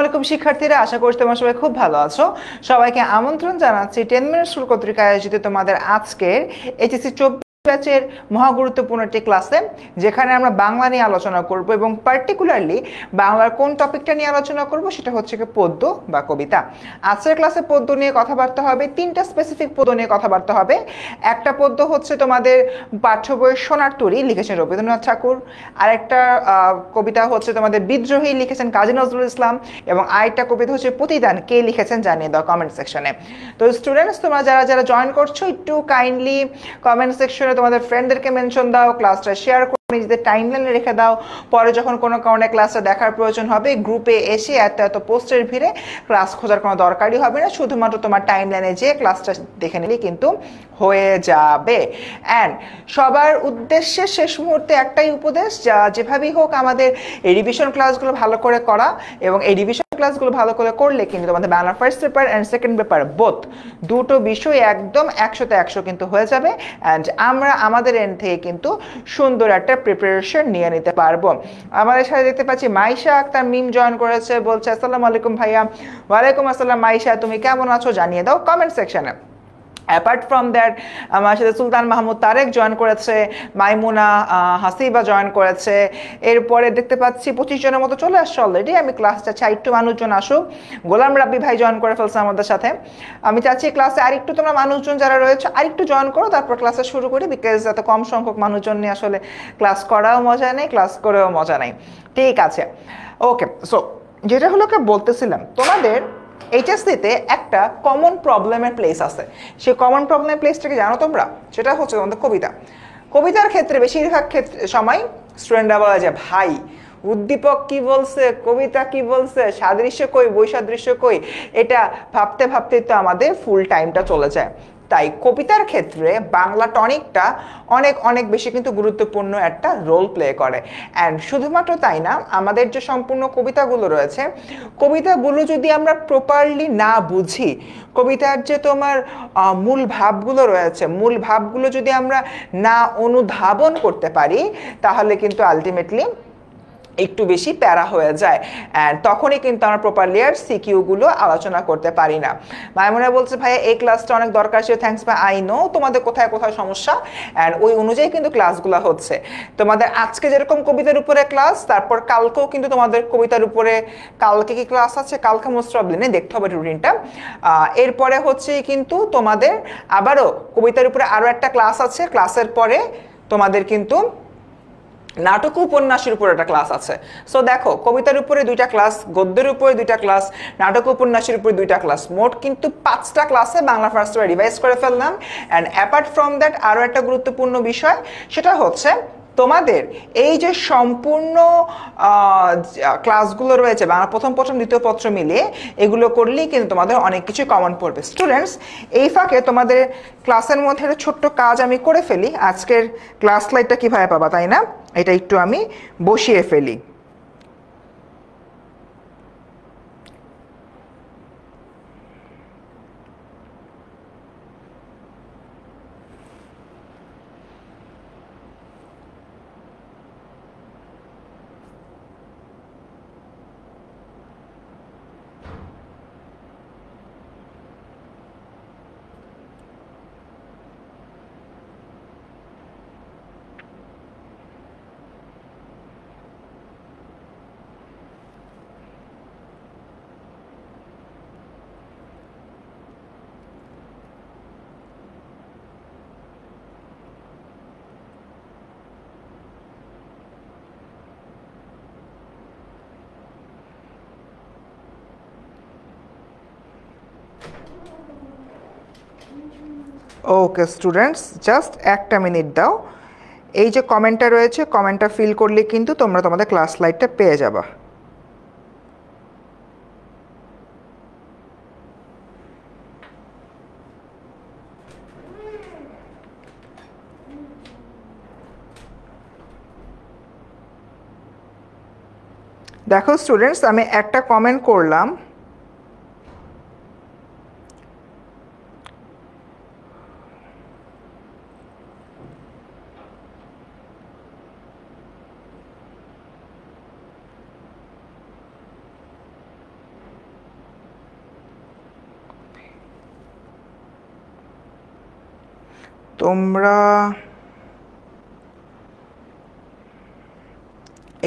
ওয়ালাইকুম শিক্ষার্থীরা, আশা করছি তোমরা সবাই খুব ভালো আছো। সবাইকে আমন্ত্রণ জানাচ্ছি 10 মিনিট স্কুল কর্তৃক আয়োজিত তোমাদের আজকের এইচএসসি 24 ব্যাচের মহা গুরুত্বপূর্ণ একটি ক্লাসে, যেখানে আমরা বাংলা নিয়ে আলোচনা করব এবং পার্টিকুলারলি বাংলার কোন টপিকটা নিয়ে আলোচনা করব সেটা হচ্ছে কি পদ্য বা কবিতা। আজকের ক্লাসে পদ্য নিয়ে কথাবার্তা হবে, তিনটা স্পেসিফিক পদ্য নিয়ে কথাবার্তা হবে। একটা পদ্য হচ্ছে তোমাদের পাঠ্য বইয়ের সোনার তরী, লিখেছেন রবীন্দ্রনাথ ঠাকুর। আরেকটা কবিতা হচ্ছে তোমাদের বিদ্রোহী, লিখেছেন কাজী নজরুল ইসলাম। এবং আরেকটা কবিতা হচ্ছে প্রতিদান, কে লিখেছেন জানিয়ে দাও কমেন্ট সেকশনে। তো স্টুডেন্টস, তোমরা যারা যারা জয়েন করছো একটু কাইন্ডলি কমেন্ট সেকশনে তোমাদের ফ্রেন্ডদেরকে মেনশন দাও, ক্লাসটা শেয়ার করে নিজেদের টাইমলাইনে রেখে দাও। পরে যখন কোনো কারণে ক্লাসটা দেখার প্রয়োজন হবে, গ্রুপে এসে এত এত পোস্টের ভিড়ে ক্লাস খোঁজার কোনো দরকারই হবে না, শুধুমাত্র তোমার টাইমলাইনে যেয়ে ক্লাসটা দেখে নিলেই কিন্তু হয়ে যাবে। অ্যান্ড সবার উদ্দেশ্যে শেষ মুহূর্তে একটাই উপদেশ, যেভাবেই হোক আমাদের এই রিভিশন ক্লাসগুলো ভালো করে করা, এবং এই রিভিশন ক্লাসগুলো ভালো করে করলে কিন্তু তোমাদের Bangla first paper and second paper both দুটো বিষয় একদম 100তে 100 কিন্তু হয়ে যাবে। অ্যান্ড আমরা আমাদের এন্ড থেকে কিন্তু সুন্দর একটা প্রিপারেশন নিয়ে নিতে পারবো। আমাদের সাথে দেখতে পাচ্ছি মাইশা আক্তার মিম জয়েন করেছে, বলছে আসসালামু আলাইকুম ভাইয়া। ওয়ালাইকুম আসসালাম মাইশা, তুমি কেমন আছো জানিয়ে দাও কমেন্ট সেকশনে। অ্যাপার্ট ফ্রম দ্যাট আমার সাথে সুলতান মাহমুদ তারেক জয়েন করেছে, মাইমুনা হাসিবা জয়েন করেছে। এরপরে দেখতে পাচ্ছি 25 জনের মতো চলে আসছে অলরেডি। আমি ক্লাস চাচ্ছি আরেকটু মানুষজন আসুক। গোলাম রাব্বি ভাই জয়েন করে ফেলছে আমাদের সাথে। আমি চাচ্ছি ক্লাসে আরেকটু তোমরা মানুষজন যারা রয়েছে আরেকটু জয়েন করো, তারপর ক্লাসে শুরু করি, বিকজ এত কম সংখ্যক মানুষজন নিয়ে আসলে ক্লাস করাও মজা নেই, ক্লাস করেও মজা নেই। ঠিক আছে, ওকে। সো যেটা হলো বলতেছিলাম, তোমাদের এইচএসসিতে একটা কমন প্রবলেমের প্লেস আছে। সেই কমন প্রবলেমের প্লেসটাকে জানো তোমরা? সেটা হচ্ছে তোমাদের কবিতা। কবিতার ক্ষেত্রে বেশিরভাগ ক্ষেত্রে সময় স্টুডেন্টরা বলে যে ভাই উদ্দীপক কি বলছে, কবিতা কি বলছে, সাদৃশ্য কই, বৈসাদৃশ্য কই, এটা ভাবতে ভাবতে তো আমাদের ফুল টাইমটা চলে যায়। তাই কবিতার ক্ষেত্রে বাংলা টনিকটা অনেক অনেক বেশি কিন্তু গুরুত্বপূর্ণ একটা রোল প্লে করে। অ্যান্ড শুধুমাত্র তাই না, আমাদের যে সম্পূর্ণ কবিতাগুলো রয়েছে, কবিতাগুলো যদি আমরা প্রপারলি না বুঝি, কবিতার যে তোমার মূল ভাবগুলো রয়েছে, মূল ভাবগুলো যদি আমরা না অনুধাবন করতে পারি, তাহলে কিন্তু আলটিমেটলি একটু বেশি প্যারা হয়ে যায়। অ্যান্ড তখনই কিন্তু আমরা প্রপারলি আর সিকিউগুলো আলোচনা করতে পারি না। মাইমুনা বলছে ভাইয়া এই ক্লাসটা অনেক দরকার ছিল, থ্যাঙ্কস ভাই, আই নো তোমাদের কোথায় কোথায় সমস্যা, অ্যান্ড ওই অনুযায়ী কিন্তু ক্লাসগুলো হচ্ছে। তোমাদের আজকে যেরকম কবিতার উপরে ক্লাস, তারপর কালকেও কিন্তু তোমাদের কবিতার উপরে, কালকে কি ক্লাস আছে, কালকে মোস্ট প্রবলি নেই, দেখতে হবে রুটিনটা। এরপরে হচ্ছে কিন্তু তোমাদের আবারও কবিতার উপরে আরও একটা ক্লাস আছে, ক্লাসের পরে তোমাদের কিন্তু নাটক উপন্যাসের উপর একটা ক্লাস আছে। সো দেখো, কবিতার উপরে 2টা ক্লাস, গদ্যের উপরে 2টা ক্লাস, নাটক উপন্যাসের উপরে 2টা ক্লাস, মোট কিন্তু 5টা ক্লাসে বাংলা ফার্স্ট পেপার রিভাইজ করে ফেললাম। অ্যান্ড অ্যাপার্ট ফ্রম দ্যাট আরও একটা গুরুত্বপূর্ণ বিষয়, সেটা হচ্ছে তোমাদের এই যে সম্পূর্ণ ক্লাসগুলো রয়েছে বাংলা প্রথম পত্র দ্বিতীয় পত্র মিলিয়ে, এগুলো করলেই কিন্তু তোমাদের অনেক কিছু কমন পড়বে। স্টুডেন্টস, এই ফাঁকে তোমাদের ক্লাসের মধ্যে একটা ছোট্ট কাজ আমি করে ফেলি। আজকের ক্লাস স্লাইডটা কীভাবে পাবা, তাই না? এটা একটু আমি বসিয়ে ফেলি। ওকে স্টুডেন্টস, জাস্ট একটা মিনিট দাও। এই যে কমেন্টটা রয়েছে, কমেন্টটা ফিল করলে কিন্তু তোমরা তোমাদের ক্লাস স্লাইডটা পেয়ে যাবা। দেখো স্টুডেন্টস, আমি একটা কমেন্ট করলাম, তোমরা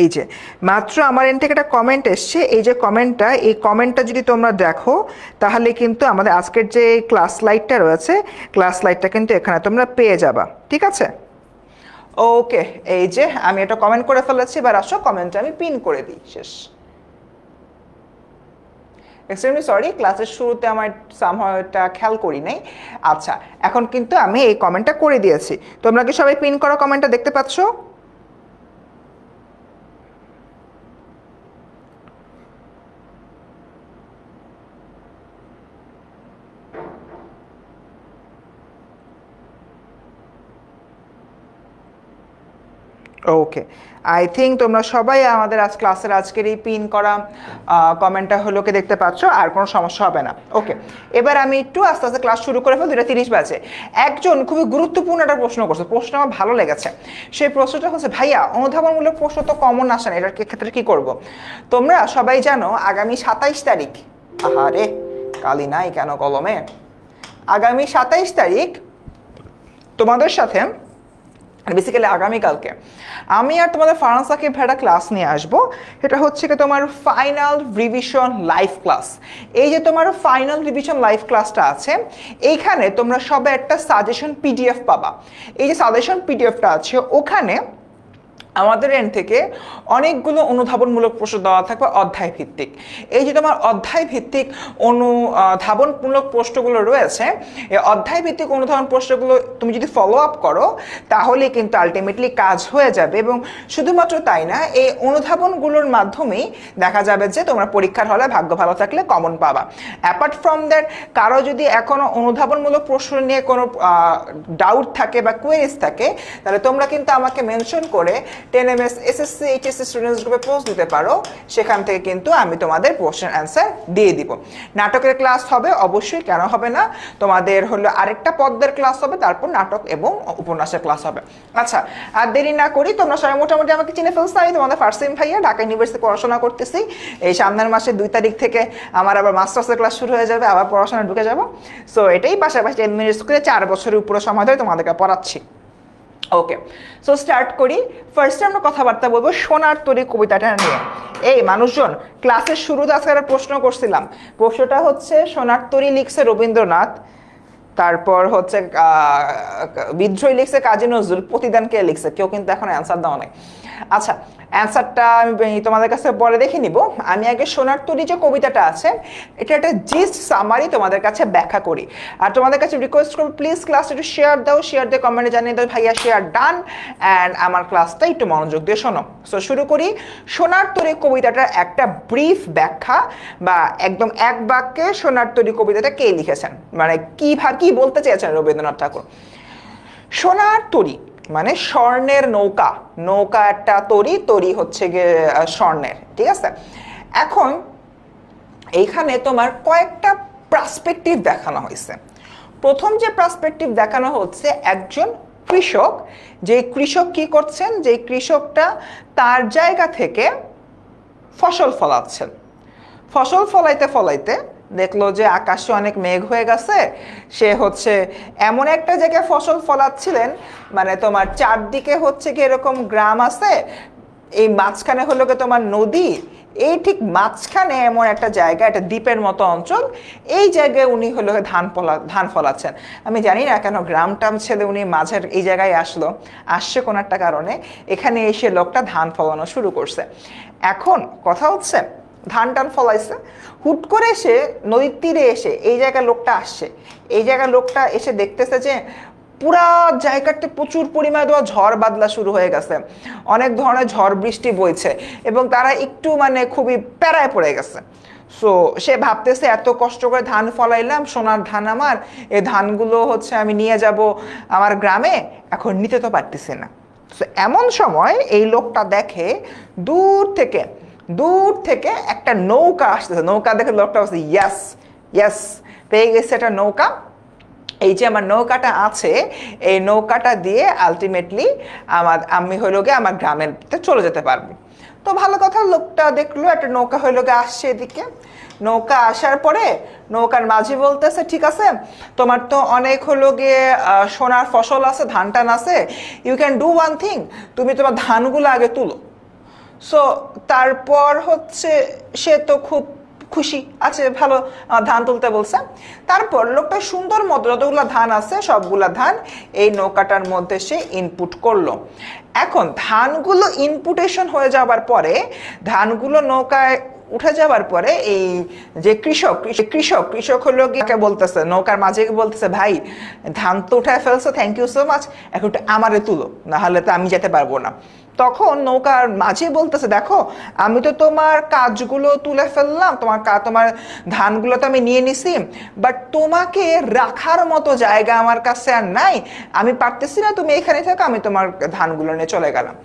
এই যে মাত্র আমার এখান থেকে একটা কমেন্ট এসছে, এই যে কমেন্টটা, এই কমেন্টটা যদি তোমরা দেখো তাহলে কিন্তু আমাদের আজকের যে ক্লাস স্লাইডটা রয়েছে, ক্লাস স্লাইডটা কিন্তু এখানে তোমরা পেয়ে যাবা, ঠিক আছে? ওকে, এই যে আমি এটা কমেন্ট করে ফেলেছি, এবার আসো কমেন্টটা আমি পিন করে দিই, শেষ। এক্সট্রিমলি সরি, ক্লাসের শুরুতে আমার সামহাও এটা খেয়াল করি নাই। আচ্ছা, এখন কিন্তু আমি এই কমেন্টটা করে দিয়েছি। তোমরা কি সবাই পিন করা কমেন্টটা দেখতে পাচ্ছ? ওকে, আই থিঙ্ক তোমরা সবাই আমাদের আজ ক্লাসের আজকের এই পিন করা কমেন্টটা হলোকে দেখতে পাচ্ছ, আর কোনো সমস্যা হবে না। ওকে, এবার আমি একটু আস্তে আস্তে ক্লাস শুরু করে ফেলবো, 2:30 বাজে। একজন খুবই গুরুত্বপূর্ণ একটা প্রশ্ন করছে, প্রশ্ন আমার ভালো লেগেছে। সেই প্রশ্নটা হচ্ছে, ভাইয়া অনুধাবনমূলক প্রশ্ন তো কমন আসে না, এটার ক্ষেত্রে কি করব? তোমরা সবাই জানো আগামী 27 তারিখ, আহারে কালি নাই কেন কলমে, আগামী 27 তারিখ তোমাদের সাথে, বেসিক্যালি আগামীকালকে আমি আর তোমাদের ফারহান সাকিব ভাইয়া ক্লাস নিয়ে আসবো। এটা হচ্ছে কি তোমার ফাইনাল রিভিশন লাইভ ক্লাস। এই যে তোমার ফাইনাল রিভিশন লাইভ ক্লাসটা আছে, এইখানে তোমরা সবাই একটা সাজেশন পিডিএফ পাবা। এই যে সাজেশন পিডিএফটা আছে, ওখানে আমাদের এন্ড থেকে অনেকগুলো অনুধাবনমূলক প্রশ্ন দেওয়া থাকবে অধ্যায় ভিত্তিক। এই যে তোমার অধ্যায় ভিত্তিক অনুধাবনমূলক প্রশ্নগুলো রয়েছে, এই অধ্যায় ভিত্তিক অনুধাবন প্রশ্নগুলো তুমি যদি ফলো আপ করো তাহলে কিন্তু আলটিমেটলি কাজ হয়ে যাবে। এবং শুধুমাত্র তাই না, এই অনুধাবনগুলোর মাধ্যমেই দেখা যাবে যে তোমরা পরীক্ষার হলে ভাগ্য ভালো থাকলে কমন পাবা। অ্যাপার্ট ফ্রম দ্যাট, কারো যদি এখনো অনুধাবনমূলক প্রশ্ন নিয়ে কোনো ডাউট থাকে বা কোয়েরিজ থাকে, তাহলে তোমরা কিন্তু আমাকে মেনশন করে 10ms এসএসসি এইচএসসি স্টুডেন্টস গ্রুপে পোস্ট দিতে পারো, সেখান থেকে কিন্তু আমি তোমাদের কোশ্চেন অ্যান্সার দিয়ে দিব। নাটকের ক্লাস হবে অবশ্যই, কেন হবে না, তোমাদের হলো আরেকটা পদ্মের ক্লাস হবে, তারপর নাটক এবং উপন্যাসের ক্লাস হবে। আচ্ছা, আর দেরি না করি, তোমরা সবাই মোটামুটি আমাকে চিনে ফেলছো, আমি তোমাদের ফারসিম ভাইয়া, ঢাকা ইউনিভার্সিটি পড়াশোনা করতেছি। এই সামনের মাসে 2 তারিখ থেকে আমার আবার মাস্টার্সের ক্লাস শুরু হয়ে যাবে, আবার পড়াশোনা ঢুকে যাবো। সো এটাই পাশাপাশি 10 মিনিট স্কুলে 4 বছরের উপরে সময় ধরে তোমাদেরকে পড়াচ্ছি। ওকে, সো স্টার্ট করি। ফার্স্টে আমরা কথাবার্তা বলবো সোনার তরী কবিতাটা নিয়ে। এই মানুষজন, ক্লাসের শুরুতে আজকে একটা প্রশ্ন করছিলাম, প্রশ্নটা হচ্ছে সোনার তরী লিখছে রবীন্দ্রনাথ, তারপর হচ্ছে বিদ্রোহী লিখছে কাজী নজরুল, প্রতিদান কে লিখছে? কেউ কিন্তু এখন অ্যান্সার দেওয়া নাই। আচ্ছা, অ্যান্সারটা আমি তোমাদের কাছে পরে দেখে নিব। আমি আগে সোনার তরী যে কবিতাটা আছে, এটা একটা জিস্ট সামারি তোমাদের কাছে ব্যাখ্যা করি। আর তোমাদের কাছে রিকোয়েস্ট করবো, প্লিজ ক্লাসটা একটু শেয়ার দাও, শেয়ার দিয়ে কমেন্টে জানিয়ে দাও ভাইয়া শেয়ার ডান, অ্যান্ড আমার ক্লাসটা একটু মনোযোগ দিয়ে শোনো। সো শুরু করি। সোনার তরী কবিতাটার একটা ব্রিফ ব্যাখ্যা, বা একদম এক বাক্যে সোনার তরী কবিতাটা কে লিখেছেন, মানে কি বলতে চেয়েছেন রবীন্দ্রনাথ ঠাকুর। সোনার তরী মানে স্বর্ণের নৌকা, নৌকা একটা তরী, তরী হচ্ছে গিয়ে স্বর্ণের, ঠিক আছে? এখন এইখানে তোমার কয়েকটা পার্সপেক্টিভ দেখানো হয়েছে। প্রথম যে পার্সপেক্টিভ দেখানো হচ্ছে, একজন কৃষক, যে কৃষক কি করছেন, যে কৃষকটা তার জায়গা থেকে ফসল ফলাচ্ছেন। ফসল ফলাইতে ফলাইতে দেখলো যে আকাশে অনেক মেঘ হয়ে গেছে, সে হচ্ছে এমন একটা জায়গায় ফসল ফলাচ্ছিলেন, মানে তোমার চারদিকে হচ্ছে কি এরকম গ্রাম আছে, এই মাঝখানে হলো কি তোমার নদী, এই ঠিক মাঝখানে এমন একটা জায়গা, একটা দ্বীপের মতো অঞ্চল, এই জায়গায় উনি হলো ধান ফলাচ্ছেন। আমি জানি না কেন গ্রাম টাম ছেড়ে উনি মাঝের এই জায়গায় আসছে কোনো একটা কারণে, এখানে এসে লোকটা ধান ফলানো শুরু করছে। এখন কথা হচ্ছে, ধান টান ফলাইছে, হুট করে এসে নদীর তীরে এসে এই জায়গায় লোকটা আসছে, এই জায়গায় লোকটা এসে দেখতেছে যে পুরা জায়গাতে প্রচুর পরিমাণে দেওয়া ঝড় বাদলা শুরু হয়ে গেছে, অনেক ধরনের ঝড় বৃষ্টি বইছে, এবং তারা একটু মানে খুবই প্যারায় পড়ে গেছে। সো সে ভাবতেছে এত কষ্ট করে ধান ফলাইলাম, সোনার ধান আমার, এই ধানগুলো হচ্ছে আমি নিয়ে যাব আমার গ্রামে, এখন নিতে তো পারতেছি না। সো এমন সময় এই লোকটা দেখে দূর থেকে একটা নৌকা আসতেছে। নৌকা দেখে লোকটা বলছে, ইয়াস ইয়াস, পেয়ে গেছে একটা নৌকা। এই যে আমার নৌকাটা আছে, এই নৌকাটা দিয়ে আলটিমেটলি আমি হইল গিয়ে আমার গ্রামের চলে যেতে পারবো। তো ভালো কথা, লোকটা দেখলো একটা নৌকা হইল গিয়ে আসছে এদিকে। নৌকা আসার পরে নৌকার মাঝি বলতেছে ঠিক আছে, তোমার তো অনেক হলো গিয়ে সোনার ফসল আছে, ধান টান আছে, you can do one thing, তুমি তোমার ধানগুলো আগে তুলো। সো তারপর হচ্ছে সে তো খুব খুশি আছে, ভালো ধান তুলতে বলছে। তারপর লোকটা সুন্দর মতো যতগুলো ধান আছে সবগুলা ধান এই নৌকাটার মধ্যে সে ইনপুট করলো। এখন ধানগুলো ইনপুটেশন হয়ে যাবার পরে, ধানগুলো নৌকায় উঠে যাবার পরে এই যে কৃষক হলো গিয়ে বলতেছে, নৌকার মাঝে বলতেছে, ভাই ধান তো উঠায় ফেলছো, থ্যাংক ইউ সো মাচ, এখন একটু আমারে তুলো, না হলে তো আমি যেতে পারবো না। তখন নৌকার মাঝি বলতেছে, দেখো আমি তো তোমার কাজগুলো তুলে ফেললাম, তোমার ধানগুলো তো আমি নিয়ে নিছি, বাট তোমাকে রাখার মতো জায়গা আমার কাছে আর নাই, আমি পারতেছি না, তুমি এখানে থাকো, আমি তোমার ধানগুলো নিয়ে চলে গেলাম।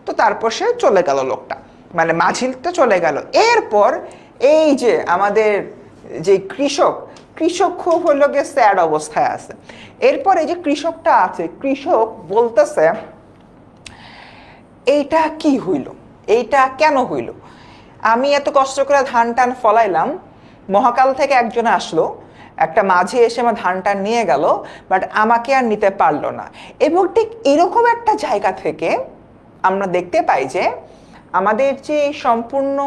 তো তারপর সে চলে গেল, লোকটা মানে মাঝিটা চলে গেল। এরপর এই যে আমাদের যে কৃষক খুব হলো গিয়ে স্যাড অবস্থায় আছে। এরপর এই যে কৃষকটা আছে, কৃষক বলতেছে এইটা কি হইল, এইটা কেন হইল, আমি এত কষ্ট করে ধান টান ফলাইলাম, মহাকাল থেকে একজন আসলো, একটা মাঝি এসে আমার ধান টান নিয়ে গেল, বাট আমাকে আর নিতে পারলো না। এবং ঠিক এরকম একটা জায়গা থেকে আমরা দেখতে পাই যে আমাদের যে সম্পূর্ণ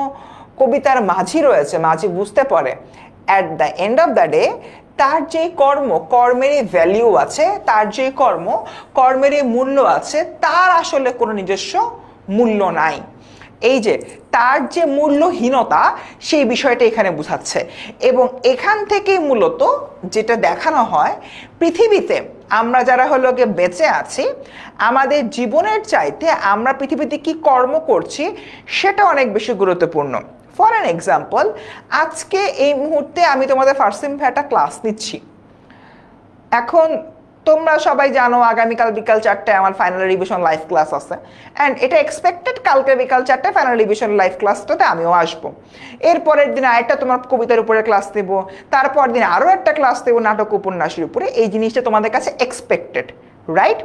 কবিতার মাঝি রয়েছে, মাঝি বুঝতে পারে at the end of the day তার যে কর্মেরই ভ্যালিউ আছে, তার যে কর্মেরই মূল্য আছে, তার আসলে কোনো নিজস্ব মূল্য নাই। এই যে তার যে মূল্যহীনতা, সেই বিষয়টা এখানে বোঝাচ্ছে। এবং এখান থেকে মূলত যেটা দেখানো হয়, পৃথিবীতে আমরা যারা হলো গিয়ে বেঁচে আছি, আমাদের জীবনের চাইতে আমরা পৃথিবীতে কি কর্ম করছি সেটা অনেক বেশি গুরুত্বপূর্ণ। ফর অ্যান এক্সাম্পল, আজকে এই মুহূর্তে আমি তোমাদের ফার্সিম একটা ক্লাস নিচ্ছি। এখন তোমরা সবাই জানো আগামীকাল বিকাল 4টায় আমার ফাইনাল রিভিশন লাইভ ক্লাস আছে, অ্যান্ড এটা এক্সপেক্টেড কালকে বিকাল 4টায় ফাইনাল রিভিশন লাইভ ক্লাসটাতে আমিও আসবো। এরপরের দিন আরেকটা তোমার কবিতার উপরে ক্লাস দেব, তারপর দিন আরও একটা ক্লাস দেবো নাটক উপন্যাসের উপরে। এই জিনিসটা তোমাদের কাছে এক্সপেক্টেড, রাইট?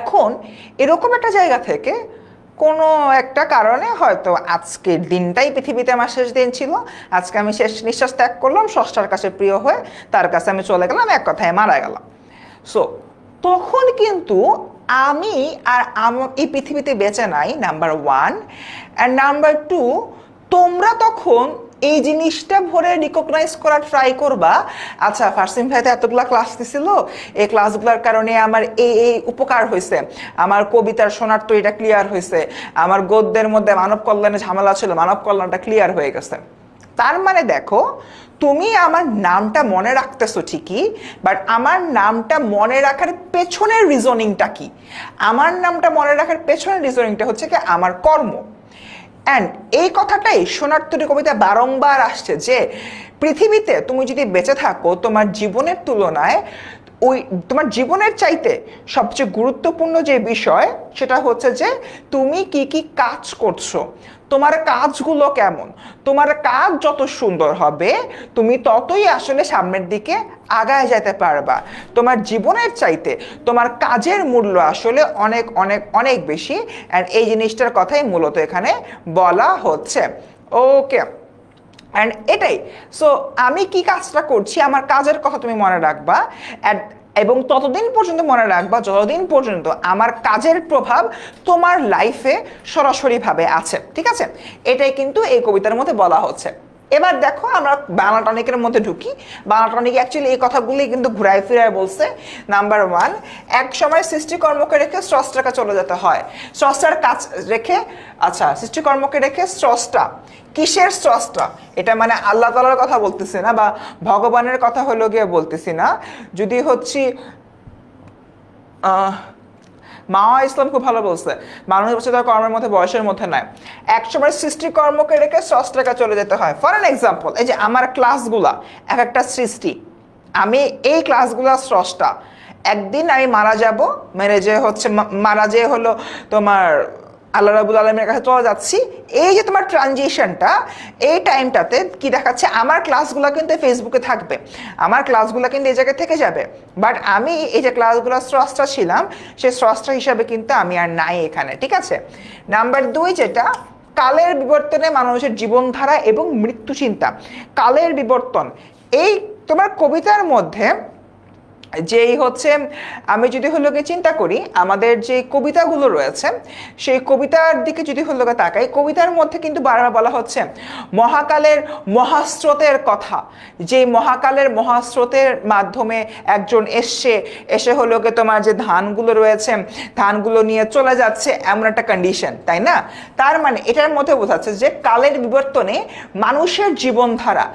এখন এরকম একটা জায়গা থেকে কোনো একটা কারণে হয়তো আজকের দিনটাই পৃথিবীতে আমার শেষ দিন ছিল, আজকে আমি শেষ নিঃশ্বাস ত্যাগ করলাম, স্রষ্টার কাছে প্রিয় হয়ে তার কাছে আমি চলে গেলাম, এক কথায় মারা গেলাম। সো তখন কিন্তু আমি আর এই পৃথিবীতে বেঁচে নাই, number one. And number two, তোমরা তখন এই জিনিসটা ভরে রিকগনাইজ করার ট্রাই করবা, আচ্ছা ফার্সিম ভাইতে এতগুলা ক্লাস দিছিল, এই ক্লাসগুলোর কারণে আমার এই উপকার হয়েছে, আমার কবিতার শোনার তো এটা ক্লিয়ার হয়েছে, আমার গদ্যের মধ্যে মানব কল্যাণে ঝামেলা ছিল, মানব কল্যাণটা ক্লিয়ার হয়ে গেছে। তার মানে দেখো, তুমি আমার নামটা মনে রাখতেছো ঠিকই, বাট আমার নামটা মনে রাখার পেছনের রিজনিংটা কি? আমার নামটা মনে রাখার পেছনের রিজনিংটা হচ্ছে কি আমার কর্ম। অ্যান্ড এই কথাটাই সোনারতরী কবিতা বারংবার আসছে যে পৃথিবীতে তুমি যদি বেঁচে থাকো, তোমার জীবনের তুলনায় তোমার জীবনের চাইতে সবচেয়ে গুরুত্বপূর্ণ যে বিষয় সেটা হচ্ছে যে তুমি কি কি কাজ করছো, তোমার কাজগুলো কেমন। তোমার কাজ যত সুন্দর হবে তুমি ততই আসলে সামনের দিকে আগায় যেতে পারবা। তোমার জীবনের চাইতে তোমার কাজের মূল্য আসলে অনেক অনেক অনেক বেশি, অ্যান্ড এই জিনিসটার কথাই মূলত এখানে বলা হচ্ছে। ওকে, অ্যান্ড এটাই। সো আমি কি কাজটা করছি, আমার কাজের কথা তুমি মনে রাখবা, এবং ততদিন পর্যন্ত মনে রাখবা যতদিন পর্যন্ত আমার কাজের প্রভাব তোমার লাইফে সরাসরিভাবে আছে। ঠিক আছে, এটাই কিন্তু এই কবিতার মধ্যে বলা হচ্ছে। এবার দেখো আমরা বাংলা টনিকের মধ্যে ঢুকি। বাংলা টনিক অ্যাকচুয়ালি এই কথাগুলি কিন্তু ঘুরায় ফিরায় বলছে। নাম্বার ওয়ান, এক সময় সৃষ্টিকর্মকে রেখে স্রষ্টাকে চলে যেতে হয়, স্রষ্টার কাজ রেখে, আচ্ছা সৃষ্টিকর্মকে রেখে স্রষ্টা, কিসের স্রষ্টা? এটা মানে আল্লাহ তাআলার কথা বলতেছি না, বা ভগবানের কথা হলো গিয়ে বলতেছি না। যদি হচ্ছে মাওয়া ইসলাম খুব ভালো বলছে, মানুষ বছর তার কর্মের মধ্যে বয়সের মধ্যে নয়, একসময় সৃষ্টিকর্মকে রেখে স্রষ্টাকে চলে যেতে হয়। ফর অ্যান এক্সাম্পল, এই যে আমার ক্লাসগুলা এক একটা সৃষ্টি, আমি এই ক্লাসগুলা স্রষ্টা। একদিন আমি মারা যাব, মারা যেয়ে হলো তোমার আল্লাহ রাব্বুল আলামিনের কাছে চলে যাচ্ছি। এই যে তোমার ট্রানজিশনটা, এই টাইমটাতে কি দেখাচ্ছে, আমার ক্লাসগুলো কিন্তু ফেসবুকে থাকবে, আমার ক্লাসগুলো কিন্তু এই জায়গায় থেকে যাবে, বাট আমি এই যে ক্লাসগুলো স্রষ্টা ছিলাম, সেই স্রষ্টা হিসাবে কিন্তু আমি আর নাই এখানে। ঠিক আছে, নাম্বার দুই যেটা, কালের বিবর্তনে মানুষের জীবনধারা এবং মৃত্যু চিন্তা। কালের বিবর্তন, এই তোমার কবিতার মধ্যে যেই হচ্ছে, আমি যদি হলো চিন্তা করি আমাদের যে কবিতাগুলো রয়েছে সেই কবিতার দিকে যদি হলো তাকাই, কবিতার মধ্যে কিন্তু বারবার বলা হচ্ছে মহাকালের মহাস্রোতের কথা, যে মহাকালের মহাস্রোতের মাধ্যমে একজন এসে হলো তোমার যে ধানগুলো রয়েছে ধানগুলো নিয়ে চলে যাচ্ছে, এমন একটা কন্ডিশন, তাই না? তার মানে এটার মধ্যে বোঝাচ্ছে যে কালের বিবর্তনে মানুষের জীবনধারা,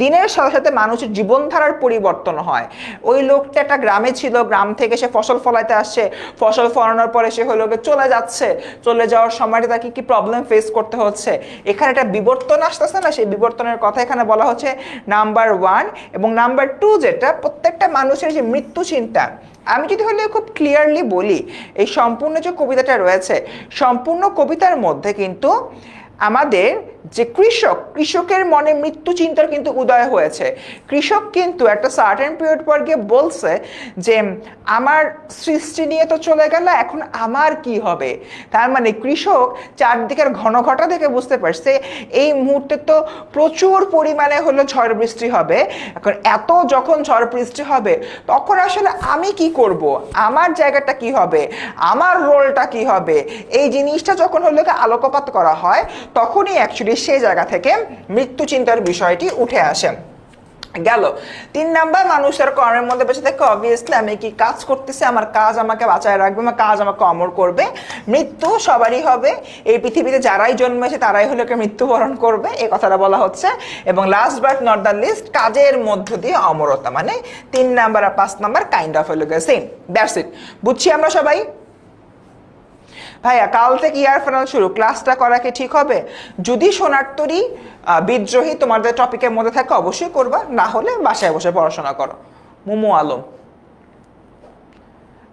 দিনের সাথে সাথে মানুষের জীবনধারার পরিবর্তন হয়। ওই লোকটা একটা গ্রামে ছিল, গ্রাম থেকে সে ফসল ফলাইতে আসছে, ফসল ফলানোর পরে সে হলো চলে যাচ্ছে, চলে যাওয়ার সময়টা তাকে কি প্রবলেম ফেস করতে হচ্ছে, এখানে একটা বিবর্তন আসতেছে না, সেই বিবর্তনের কথা এখানে বলা হচ্ছে নাম্বার 1। এবং নাম্বার 2 যেটা, প্রত্যেকটা মানুষের যে মৃত্যু চিন্তা। আমি যদি হলে খুব ক্লিয়ারলি বলি, এই সম্পূর্ণ যে কবিতাটা রয়েছে, সম্পূর্ণ কবিতার মধ্যে কিন্তু আমাদের যে কৃষকের মনে মৃত্যু চিন্তার কিন্তু উদয় হয়েছে। কৃষক কিন্তু একটা সার্টেন পিরিয়ড পর গিয়ে বলছে যে আমার সৃষ্টি নিয়ে তো চলে গেল, এখন আমার কি হবে। তার মানে কৃষক চারদিকের ঘনঘটা দেখে বুঝতে পারছে এই মুহূর্তে তো প্রচুর পরিমাণে হলো ঝড় বৃষ্টি হবে, এখন এত যখন ঝড় বৃষ্টি হবে তখন আসলে আমি কি করব, আমার জায়গাটা কি হবে, আমার রোলটা কি হবে, এই জিনিসটা যখন হলো আলোকপাত করা হয় তখনই অ্যাকচুয়ালি সেই জায়গা থেকে মৃত্যু চিন্তার বিষয়টি উঠে আসে। গেল 3 নাম্বার, মানুষের কর্মের মধ্যে বেঁচে থেকে অবভিয়াসলি আমি কি কাজ করতেছি, আমার কাজ আমাকে বাঁচায় রাখবে, আমার কাজ আমাকে অমর করবে। মৃত্যু সবারই হবে, এই পৃথিবীতে যারাই জন্মেছে তারাই হলো মৃত্যুবরণ করবে, এই কথাটা বলা হচ্ছে। এবং last but not the least, কাজের মধ্য দিয়ে অমরতা, মানে 3 নাম্বার আর 5 নাম্বার কাইন্ড অফ হলো সেম। দ্যাটস ইট, বুঝছি আমরা সবাই? ভাইয়া কাল থেকে ইয়ার ফাইনাল শুরু, ক্লাসটা করা কি ঠিক হবে? যদি সোনারতরী বিদ্রোহী তোমাদের টপিকের মধ্যে থাকে অবশ্যই করবা, না হলে বাসায় বসে পড়াশোনা করো। মোমো আলম,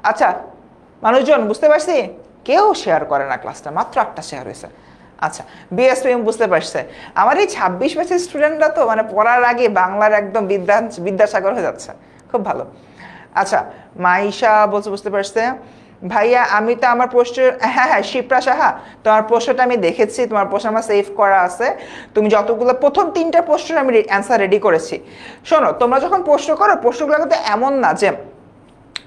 আচ্ছা মানুষজন বুঝতে পারছি, কেউ শেয়ার করে না ক্লাসটা, মাত্র 8টা শেয়ার হয়েছে। আচ্ছা বিএসপিএম বুঝতে পারছে। আমার এই 26 ব্যাচের স্টুডেন্টরা তো মানে পড়ার আগে বাংলার একদম বিদ্যাসাগর হয়ে যাচ্ছে, খুব ভালো। আচ্ছা মাইশা বলছে বুঝতে পারছে। ভাইয়া আমি তো আমার প্রশ্ন, হ্যাঁ শিপ্রা সাহা, তোমার প্রশ্নটা আমি দেখেছি, তোমার প্রশ্ন আমার সেভ করা আছে। তুমি যতগুলো প্রথম 3টা প্রশ্নের আমি অ্যান্সার রেডি করেছি। শোনো, তোমরা যখন প্রশ্ন করো, প্রশ্নগুলো কিন্তু এমন না যে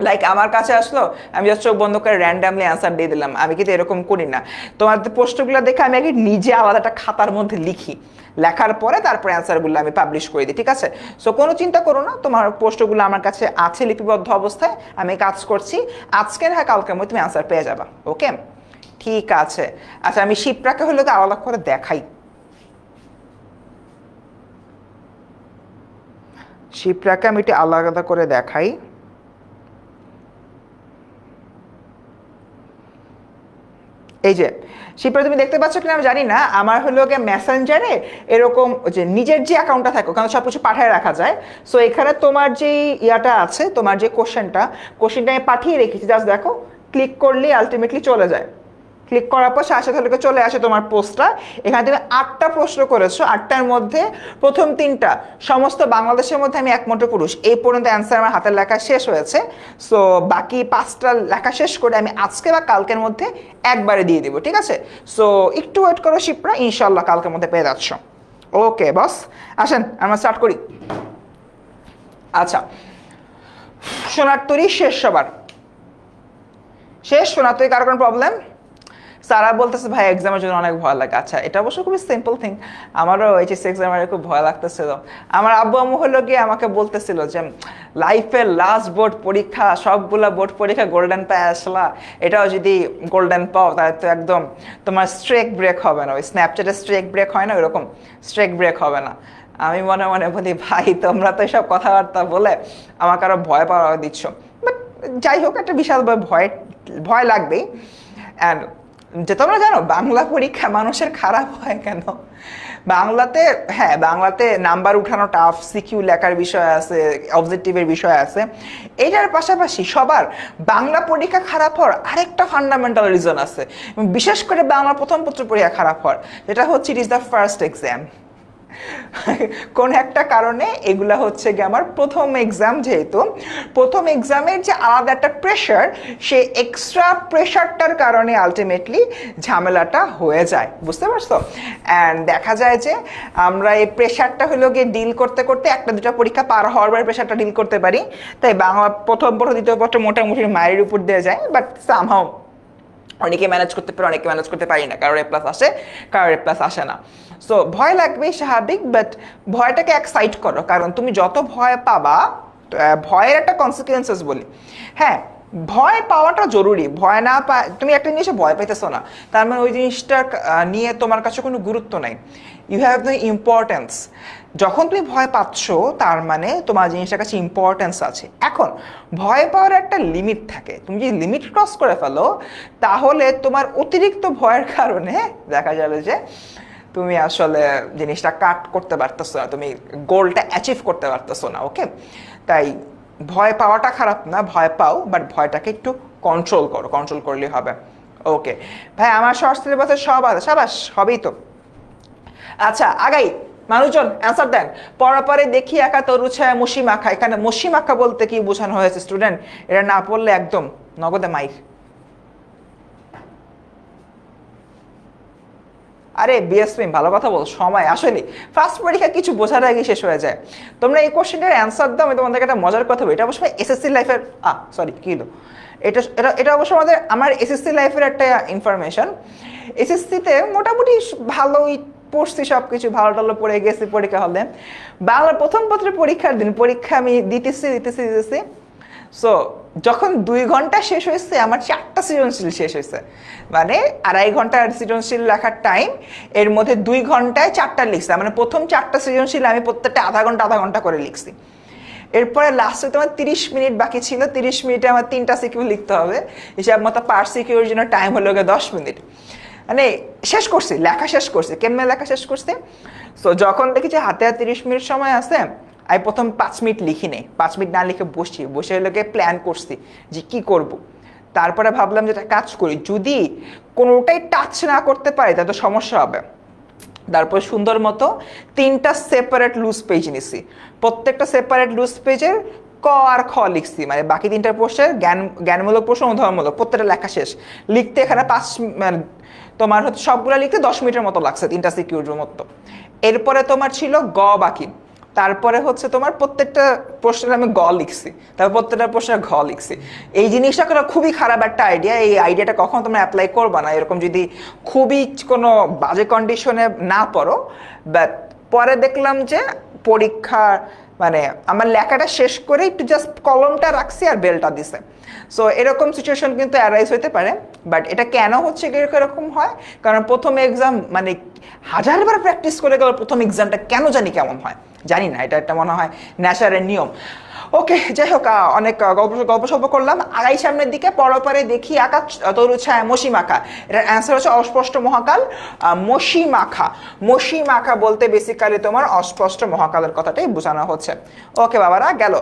লাইক আমার কাছে আসলো আমি জাস্ট চোখ বন্ধ করে র্যান্ডামলি অ্যান্সার দিয়ে দিলাম, আমি কিন্তু এরকম করি না। তোমাদের প্রশ্নগুলো দেখে আমি আগে নিজে আলাদা একটা খাতার মধ্যে লিখি, লেখার পরে তারপরে অ্যান্সারগুলো আমি পাবলিশ করে দিই, ঠিক আছে? সো কোনো চিন্তা করো না, তোমার প্রশ্নগুলো আমার কাছে আছে লিপিবদ্ধ অবস্থায়, আমি কাজ করছি, আজকের হ্যাঁ কালকের মধ্যে তুমি অ্যান্সার পেয়ে যাবা। ওকে ঠিক আছে। আচ্ছা আমি শিপ্রাকে হলো আলাদা করে দেখাই, শিপ্রাকে আমি একটু আলাদা করে দেখাই। এই যে শিপ্রা তুমি দেখতে পাচ্ছ কিনা আমি জানি না, আমার হলো মেসেঞ্জারে এরকম যে নিজের যে অ্যাকাউন্টটা থাকে ওখানে সব কিছু পাঠিয়ে রাখা যায়। সো এখানে তোমার যে ইয়াটা আছে, তোমার যে কোশ্চেনটা আমি পাঠিয়ে রেখেছি, জাস্ট দেখো, ক্লিক করলে আলটিমেটলি চলে যায়। ক্লিক করার পর সাথে সাথে চলে আসে তোমার পোস্টটা। এখানে তুমি 8টা প্রশ্ন করেছো, 8টার মধ্যে প্রথম 3টা সমস্ত বাংলাদেশের মধ্যে আমি একমাত্র পুরুষ, এই পর্যন্ত অ্যান্সার আমার হাতের লেখা শেষ হয়েছে। সো বাকি 5টা লেখা শেষ করে আমি আজকে বা কালকের মধ্যে একবারে দিয়ে দিব, ঠিক আছে? সো একটু ওয়েট করো শিপ্রা, ইনশাল্লাহ কালকের মধ্যে পেয়ে যাচ্ছ। ওকে বস, আসেন আমরা স্টার্ট করি। আচ্ছা সোনারতরী শেষ, সবার শেষ। সোনারতরী কারো কোনো প্রবলেম? সারা বলতেছে ভাই এক্সামের জন্য অনেক ভয় লাগে। আচ্ছা এটা অবশ্য খুবই সিম্পল থিং, আমারও এইচএসসি এক্সামের খুব ভয় লাগতেছিল। আমার আব্বু আম্মু হলো গিয়ে আমাকে বলতেছিল যে লাইফের লাস্ট বোর্ড পরীক্ষা, সবগুলা বোর্ড পরীক্ষা গোল্ডেন পায় আসলা, এটাও যদি গোল্ডেন পাও তাহলে তো একদম তোমার স্ট্রেক ব্রেক হবে না, ওই স্ন্যাপচ্যাটে স্ট্রেক ব্রেক হয় না ওইরকম স্ট্রেক ব্রেক হবে না। আমি মনে মনে বলি ভাই তোমরা তো এসব কথাবার্তা বলে আমাকে আরো ভয় পাওয়া দিচ্ছ। বাট যাই হোক, একটা বিশাল ভয় লাগবেই। অ্যান্ড যে তোমরা জানো বাংলা পরীক্ষা মানুষের খারাপ হয় কেন? বাংলাতে হ্যাঁ বাংলাতে নাম্বার উঠানো টাফ, সিকিউ লেখার বিষয় আছে, অবজেক্টিভের বিষয় আছে, এটার পাশাপাশি সবার বাংলা পরীক্ষা খারাপ হওয়ার আরেকটা ফান্ডামেন্টাল রিজন আছে, বিশেষ করে বাংলা প্রথম পত্র পরীক্ষা খারাপ হওয়ার, যেটা হচ্ছে it is the first exam. কোন একটা কারণে এগুলা হচ্ছে গিয়ে আমার প্রথম এক্সাম, যেহেতু প্রথম এক্সামের যে আলাদা একটা প্রেশার, সেই এক্সট্রা প্রেশারটার কারণে আলটিমেটলি ঝামেলাটা হয়ে যায়, বুঝতে পারছো? অ্যান্ড দেখা যায় যে আমরা এই প্রেশারটা হলো গিয়ে ডিল করতে করতে একটা দুটা পরীক্ষা পার হওয়ার পরে প্রেশারটা ডিল করতে পারি। তাই বাংলা প্রথম পত্র দ্বিতীয় পত্র মোটামুটি মায়ের উপর দিয়ে যায়, বাট সামহাও অনেকে ম্যানেজ করতে পারে, অনেকে ম্যানেজ করতে পারি না, কারোর A+ আসে, কারোর A+ আসে না। সো ভয় লাগবেই স্বাভাবিক, বাট ভয়টাকে এক সাইড করো, কারণ তুমি যত ভয় পাবা, ভয়ের একটা কনসিকুয়েন্সেস বলি। হ্যাঁ, ভয় পাওয়াটা জরুরি, ভয় না তুমি একটা জিনিসে ভয় পাইতেছো না, তার মানে ওই জিনিসটা নিয়ে তোমার কাছে কোনো গুরুত্ব নাই, ইউ হ্যাভ দ্য ইম্পর্টেন্স। যখন তুমি ভয় পাচ্ছ তার মানে তোমার জিনিসটার কাছে ইম্পর্টেন্স আছে। এখন ভয় পাওয়ার একটা লিমিট থাকে, তুমি যদি লিমিট ক্রস করে ফেলো তাহলে তোমার অতিরিক্ত ভয়ের কারণে দেখা যাবে যে তুমি আসলে জিনিসটা কাট করতে পারতেছো না, তুমি গোলটা অ্যাচিভ করতে পারতেছো না। ওকে, তাই ভয় পাওয়াটা খারাপ না, ভয় পাও, বাট ভয়টাকে একটু কন্ট্রোল করো, কন্ট্রোল করলেই হবে। ওকে ভাই, আমার শর্ট সিলেবাসে সব আছে, সাবাস, হবেই তো। আচ্ছা, আগাই মানুষজন অ্যান্সার দেন। পরে দেখি একা তরু ছায়া মসি মাখা, এখানে মসি মাখা বলতে কি বোঝানো হয়েছে স্টুডেন্ট? এটা না পড়লে একদম নগদে মাইক। আরে বিএসপি ভালো কথা বল, সময় আসলে ফার্স্ট পরীক্ষা কিছু বোঝার আগে শেষ হয়ে যায়। তোমরা এই কোশ্চেনটার অ্যান্সার দাও, আমি তোমাদেরকে একটা মজার কথা বলি, এটা অবশ্যই এসএসসি লাইফের সরি কি হলো, এটা এটা এটা অবশ্য আমার এসএসসি লাইফের একটা ইনফরমেশন। এসএসসিতে মোটামুটি ভালোই পড়ছি, সব কিছু ভালো টালো পড়ে গেছি পরীক্ষা হলে। বাংলার প্রথম পত্রের পরীক্ষার দিন পরীক্ষা আমি দিতেছি। সো যখন 2 ঘন্টা শেষ হয়েছে, আমার 4টা সৃজনশীল শেষ হয়েছে, মানে 2.5 ঘন্টার সৃজনশীল লেখার টাইম, এর মধ্যে 2 ঘন্টায় 4টা লিখছে, মানে প্রথম 4টা সৃজনশীল আমি প্রত্যেকটা আধা ঘন্টা করে লিখছি। এরপরে লাস্টে তোমার 30 মিনিট বাকি ছিল, 30 মিনিটে আমার 3টা সিকিউ লিখতে হবে, হিসাব মতো পার সিকিউর জন্য টাইম হলো 10 মিনিট। মানে শেষ করছি, লেখা শেষ করছি, কেমনে লেখা শেষ করছি। সো যখন দেখেছি হাতে 30 মিনিট সময় আছে, আমি প্রথম 5 মিনিট লিখি নেই, 5 মিনিট না লিখে বসে হলোকে প্ল্যান করছি যে কি করব। তারপরে ভাবলাম যে একটা কাজ করি, যদি কোনোটাই টাচ না করতে পারি তাহলে তো সমস্যা হবে। তারপর সুন্দর মতো 3টা সেপারেট লুজ পেজ নিছি, প্রত্যেকটা সেপারেট লুজ পেজের ক আর খ লিখছি, মানে বাকি 3টা প্রশ্নের জ্ঞানমূলক প্রশ্ন, অনুধাবনমূলক, প্রত্যেকটা লেখা শেষ। লিখতে এখানে 5 মানে তোমার হচ্ছে সবগুলো লিখতে 10 মিনিটের মতো লাগছে, 3টা সিকিউরিটির মতো। এরপরে তোমার ছিল গ বাকি, তারপরে হচ্ছে তোমার প্রত্যেকটা প্রশ্নের আমি গ লিখছি, তারপর প্রত্যেকটা প্রশ্নের ঘ লিখছি। এই জিনিসটা করা খুবই খারাপ একটা আইডিয়া, এই আইডিয়াটা কখনো তোমরা অ্যাপ্লাই করবা না, এরকম যদি খুবই কোনো বাজে কন্ডিশনে না পড়ো। বাট পরে দেখলাম যে পরীক্ষা মানে আমার লেখাটা শেষ করে একটু জাস্ট কলমটা রাখছি আর বেলটা দিছে। সো এরকম সিচুয়েশন কিন্তু অ্যারাইজ হতে পারে, বাট এটা কেন হচ্ছে এরকম হয়, কারণ প্রথম এক্সাম মানে 1000বার প্র্যাকটিস করে গেল, প্রথম এক্সামটা কেন জানি কেমন হয়, জানি না, এটা একটা মনে হয় ন্যাচারের নিয়ম। ওকে, যাই হোক, অনেক গল্প সল্প করলাম, আগাই সামনের দিকে। পরে দেখি আকাশ তরু ছায়া মসি মাখা, এটার অ্যান্সার হচ্ছে অস্পষ্ট মহাকাল। মসি মাখা বলতে বেসিক্যালি তোমার অস্পষ্ট মহাকালের কথাটাই বোঝানো হচ্ছে। ওকে বাবারা, গেল।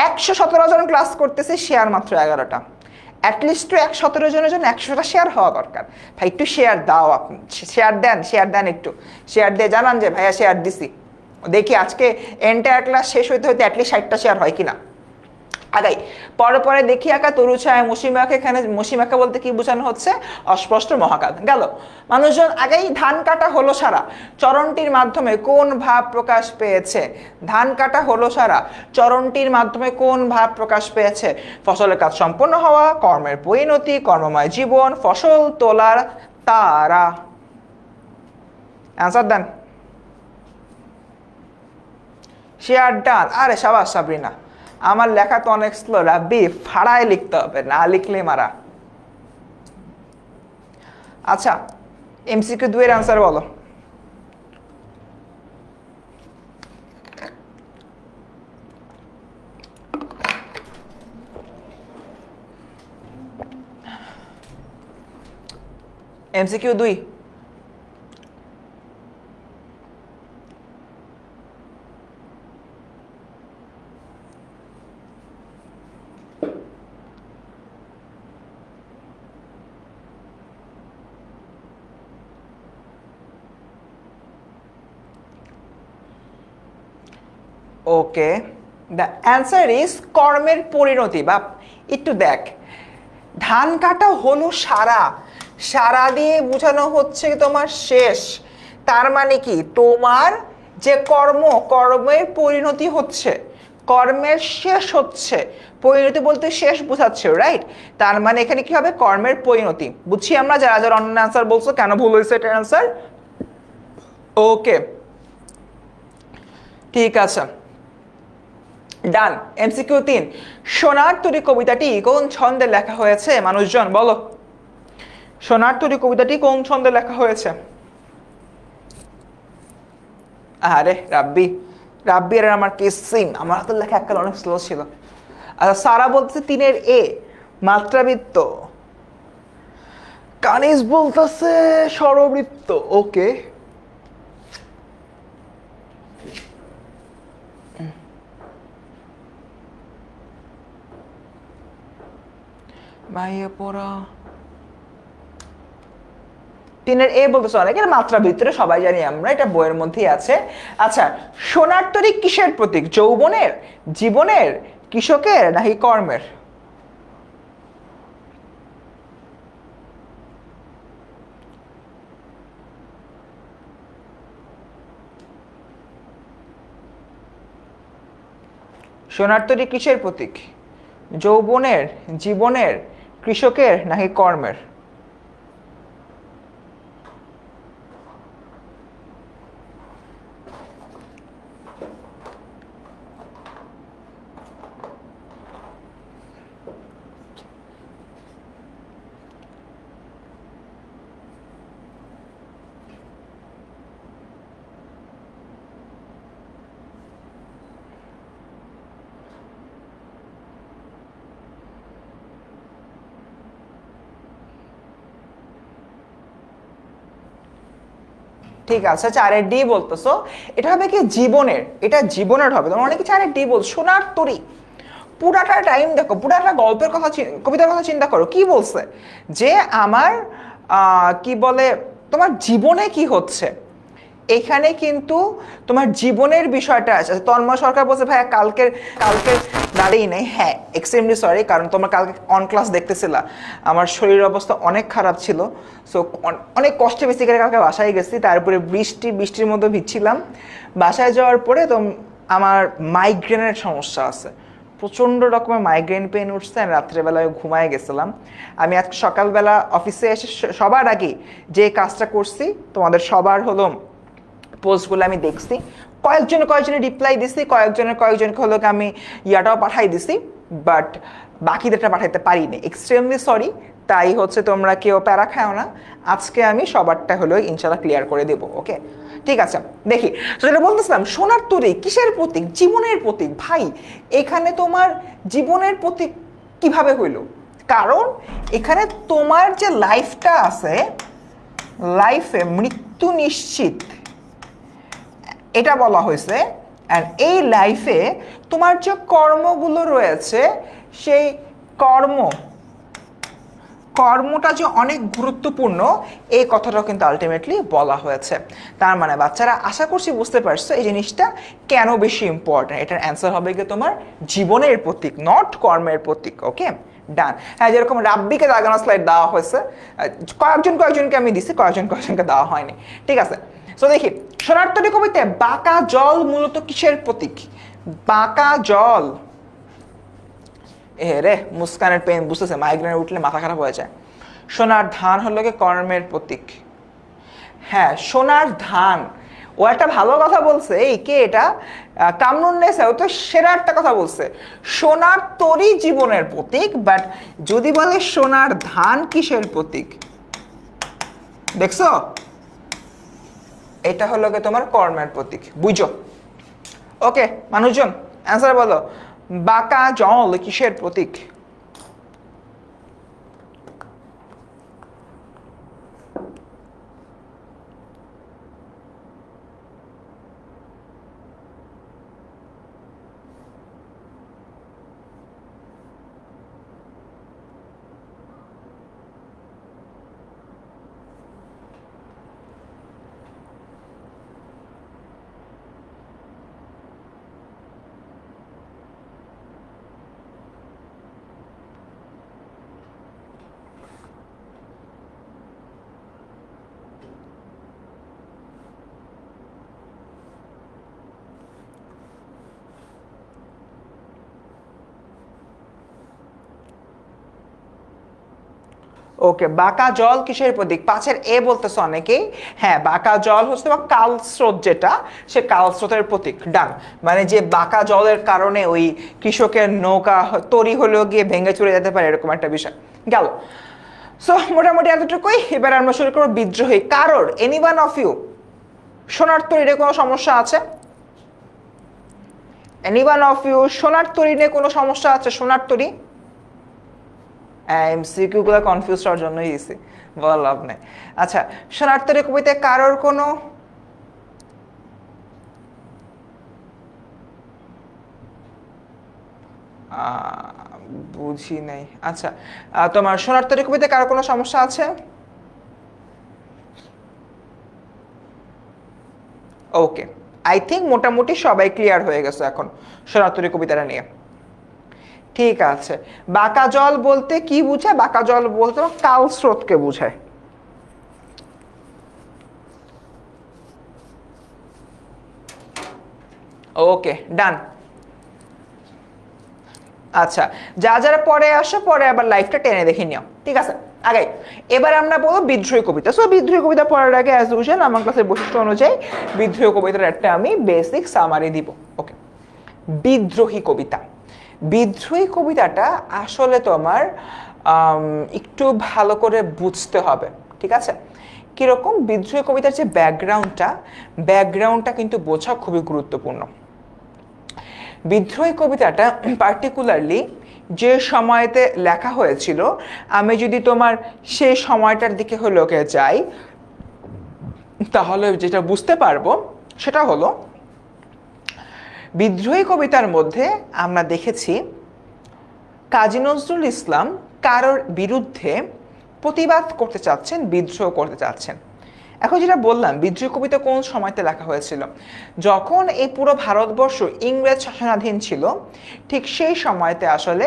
117 জন ক্লাস করতেছে, শেয়ার মাত্র 11টা। অ্যাটলিস্ট তো 117 জনের জন্য 100টা শেয়ার হওয়া দরকার। ভাই একটু শেয়ার দাও, আপনি শেয়ার দেন, একটু শেয়ার দিয়ে জানান যে ভাইয়া শেয়ার দিছি। দেখি আজকে এন্টায়ার ক্লাস শেষ হইতে অ্যাটলিস্ট 60টা শেয়ার হয় কিনা। আগাই পরে দেখি আঁকা তরু ছায়া মসিমাকে, এখানে মসিমাকা বলতে কি বোঝানো হচ্ছে? অস্পষ্ট মহাকাল। গেল মানুষজন, আগাই ধান কাটা হলো সারা, চরণটির মাধ্যমে কোন ভাব প্রকাশ পেয়েছে? ধান কাটা হলো সারা, চরণটির মাধ্যমে কোন ভাব প্রকাশ পেয়েছে? ফসলের কাজ সম্পন্ন হওয়া, কর্মের পরিণতি, কর্মময় জীবন, ফসল তোলার তারা। অ্যান্সার দেন। Share done. আরে সাবাস সাবরিনা, আমার লেখা তো অনেক স্লো, রাব্বি ফাড়ায় লিখতে হবে, না লিখলে মারা। আচ্ছা, এমসিকিউ 2 এর অ্যান্সার বলো। MCQ 2, okay, the answer is কর্মের পরিণতি। বা একটু দেখ, ধান কাটা হলো সারা, সারা দিয়ে বোঝানো হচ্ছে তোমার শেষ। তার মানে কি তোমার যে কর্ম, কর্মের পরিণতি হচ্ছে, কর্মের শেষ হচ্ছে। পরিণতি বলতে শেষ বোঝাচ্ছে, রাইট? তার মানে এখানে কি হবে, কর্মের পরিণতি। বুঝছি আমরা? যারা যারা অন্য অ্যান্সার বলছো কেন ভুল হয়েছে এটার অ্যান্সার। ওকে, ঠিক আছে, ডান। এমসিকিউ 3, সোনার তরী কবিতাটি কোন ছন্দে লেখা হয়েছে? মানুষজন বলো, সোনার তরী কবিতাটি কোন ছন্দে লেখা হয়েছে? আরে রাব্বি, রাব্বি আর আমার কেস সেম, আমার হাতের লেখা এককাল অনেক স্লো ছিল। আচ্ছা, সারা বলতেছে 3-এর এ, মাত্রাবৃত্ত। কানিস বলতেছে স্বরবৃত্ত। ওকে, ভাইয়া পড়া 3-এর এ বলতেছে অনেক, এটা মাত্রা ভিতরে সবাই জানি আমরা, এটা বইয়ের মধ্যেই আছে। আচ্ছা, সোনার তরী কিসের প্রতীক? যৌবনের, জীবনের, কৃষকের নাকি কর্মের? সোনার তরী কিসের প্রতীক? যৌবনের, জীবনের, কৃষকের নাকি কর্মের? ঠিক আছে, 4-এর ডি বলতেছো। এটা হবে কি জীবনের, এটা জীবনের হবে। তোমরা অনেকে 4-এর ডি বলছো। সোনার তরী, পুরাটা টাইম দেখো, পুরাটা গল্পের কথা, কবিতার কথা চিন্তা করো। কি বলছে যে আমার কি বলে তোমার জীবনে কি হচ্ছে, এখানে কিন্তু তোমার জীবনের বিষয়টা আছে। তন্ময় সরকার বলছে ভাইয়া কালকের কালকের দাঁড়িয়ে নেই। হ্যাঁ, এক্সট্রিমলি সরি, কারণ তোমরা কালকে অন ক্লাস দেখতেছিলা, আমার শরীরের অবস্থা অনেক খারাপ ছিল। সো অনেক কষ্টে বেসিক্যালি কালকে বাসায় গেছি, তারপরে বৃষ্টির মধ্যে ভিজছিলাম। বাসায় যাওয়ার পরে তো আমার মাইগ্রেনের সমস্যা আছে, প্রচণ্ড রকমের মাইগ্রেন পেন উঠছে। রাত্রেবেলায় ঘুমায় গেছিলাম। আমি আজকে সকালবেলা অফিসে এসে সবার আগে যে কাজটা করছি, তোমাদের সবার হলো পোস্টগুলো আমি দেখছি, কয়েকজনের রিপ্লাই দিছি, কয়েকজনকে হলো আমি ইয়াটাও পাঠাই দিছি, বাট বাকিদেরটা পাঠাইতে পারিনি। Extremely sorry. তাই হচ্ছে তোমরা কেউ প্যারা খাও না, আজকে আমি সবারটা হলো ইনশাল্লাহ ক্লিয়ার করে দেবো। ওকে, ঠিক আছে। দেখি, তো যেটা বলতেছিলাম, সোনার তরী কিসের প্রতীক? জীবনের প্রতীক। ভাই, এখানে তোমার জীবনের প্রতীক কিভাবে হইল? কারণ এখানে তোমার যে লাইফটা আছে, লাইফে মৃত্যু নিশ্চিত, এটা বলা হয়েছে। অ্যান্ড এই লাইফে তোমার যে কর্মগুলো রয়েছে, সেই কর্মটা যে অনেক গুরুত্বপূর্ণ, এই কথাটাও কিন্তু আলটিমেটলি বলা হয়েছে। তার মানে বাচ্চারা আশা করছি বুঝতে পারছো এই জিনিসটা কেন বেশি ইম্পর্টেন্ট। এটার অ্যান্সার হবে কি তোমার জীবনের প্রতীক, নট কর্মের প্রতীক। ওকে, ডান। হ্যাঁ, যেরকম রাব্বিকে দাগানো স্লাইড দেওয়া হয়েছে, কয়েকজনকে আমি দিছি, কয়েকজনকে দেওয়া হয়নি। ঠিক আছে, তো দেখি, সোনার তরী কবিতায় বাঁকা জল মূলত কিসের প্রতীক? বাঁকা জল, এ রে মুস্কানের পেন বুঝতেছে, মাইগ্রেন উঠলে মাথা খারাপ হয়ে যায়। সোনার ধান হলো কি কর্মের প্রতীক। হ্যাঁ, সোনার ধান, ও একটা ভালো কথা বলছে। এই কে এটা? কামরুন্নেসা, ও তো সেরা একটা কথা বলছে। সোনার তরী জীবনের প্রতীক, বাট যদি বলে সোনার ধান কিসের প্রতীক, দেখছো, এটা হলো কি তোমার কর্মের প্রতীক। বুঝো? ওকে মানুষজন, অ্যান্সার বলো, বাঁকা জল কিসের প্রতীক? ওকে, বাঁকা জল কিসের প্রতীক? 5-এর এ বলতেছে অনেকেই। হ্যাঁ, বাঁকা জল হচ্ছে বা কাল স্রোত, যেটা সে কাল স্রোতের প্রতীক। ডান, মানে যে বাঁকা জলের কারণে ওই কৃষকের নৌকা তরি হলেও গিয়ে ভেঙে চলে যেতে পারে, এরকম একটা বিষয় গেল। সো মোটামুটি এতটুকুই। এবার আমরা শুরু করবো বিদ্রোহী। কারোর, এনিওয়ান অফ ইউ, সোনার তরীরে কোনো সমস্যা আছে? এনিওয়ান অফ ইউ সোনার তরী নিয়ে কোনো সমস্যা আছে? সোনার তরী এমসিকিউ গুলো কনফিউজ হওয়ার জন্যই দিয়েছি, বলার লাভ নেই। আচ্ছা, সোনার তরী কবিতায় কারোর কোনো বুঝি নাই। আচ্ছা, তোমার সোনার তরী কবিতায় কারোর কোনো সমস্যা আছে? ওকে, আই থিঙ্ক মোটামুটি সবাই ক্লিয়ার হয়ে গেছে এখন সোনার তরী কবিতাটা নিয়ে। ঠিক আছে, বাঁকা জল বলতে কি বুঝায়? বাঁকা জল বলতে কাল স্রোতকে বুঝায়। ওকে, ডান। আচ্ছা, যারা পরে আসো, পরে আবার লাইফটা টেনে দেখে নিও, ঠিক আছে? আগে এবার আমরা বলবো বিদ্রোহী কবিতা। সো বিদ্রোহী কবিতা পড়ার আগে অ্যাজ ইউজুয়াল আমার ক্লাসের বৈশিষ্ট্য অনুযায়ী বিদ্রোহী কবিতার একটা আমি বেসিক সামারি দিব। ওকে, বিদ্রোহী কবিতা। বিদ্রোহী কবিতাটা আসলে তোমার একটু ভালো করে বুঝতে হবে, ঠিক আছে? কিরকম? বিদ্রোহী কবিতার যে ব্যাকগ্রাউন্ডটা কিন্তু বোঝা খুবই গুরুত্বপূর্ণ। বিদ্রোহী কবিতাটা পার্টিকুলারলি যে সময়তে লেখা হয়েছিল, আমি যদি তোমার সেই সময়টার দিকে হলো যাই, তাহলে যেটা বুঝতে পারবো সেটা হলো বিদ্রোহী কবিতার মধ্যে আমরা দেখেছি কাজী নজরুল ইসলাম কারোর বিরুদ্ধে প্রতিবাদ করতে চাচ্ছেন, বিদ্রোহ করতে চাচ্ছেন। এখন যেটা বললাম, বিদ্রোহী কবিতা কোন সময়তে লেখা হয়েছিল? যখন এই পুরো ভারতবর্ষ ইংরেজ শাসনাধীন ছিল, ঠিক সেই সময়তে আসলে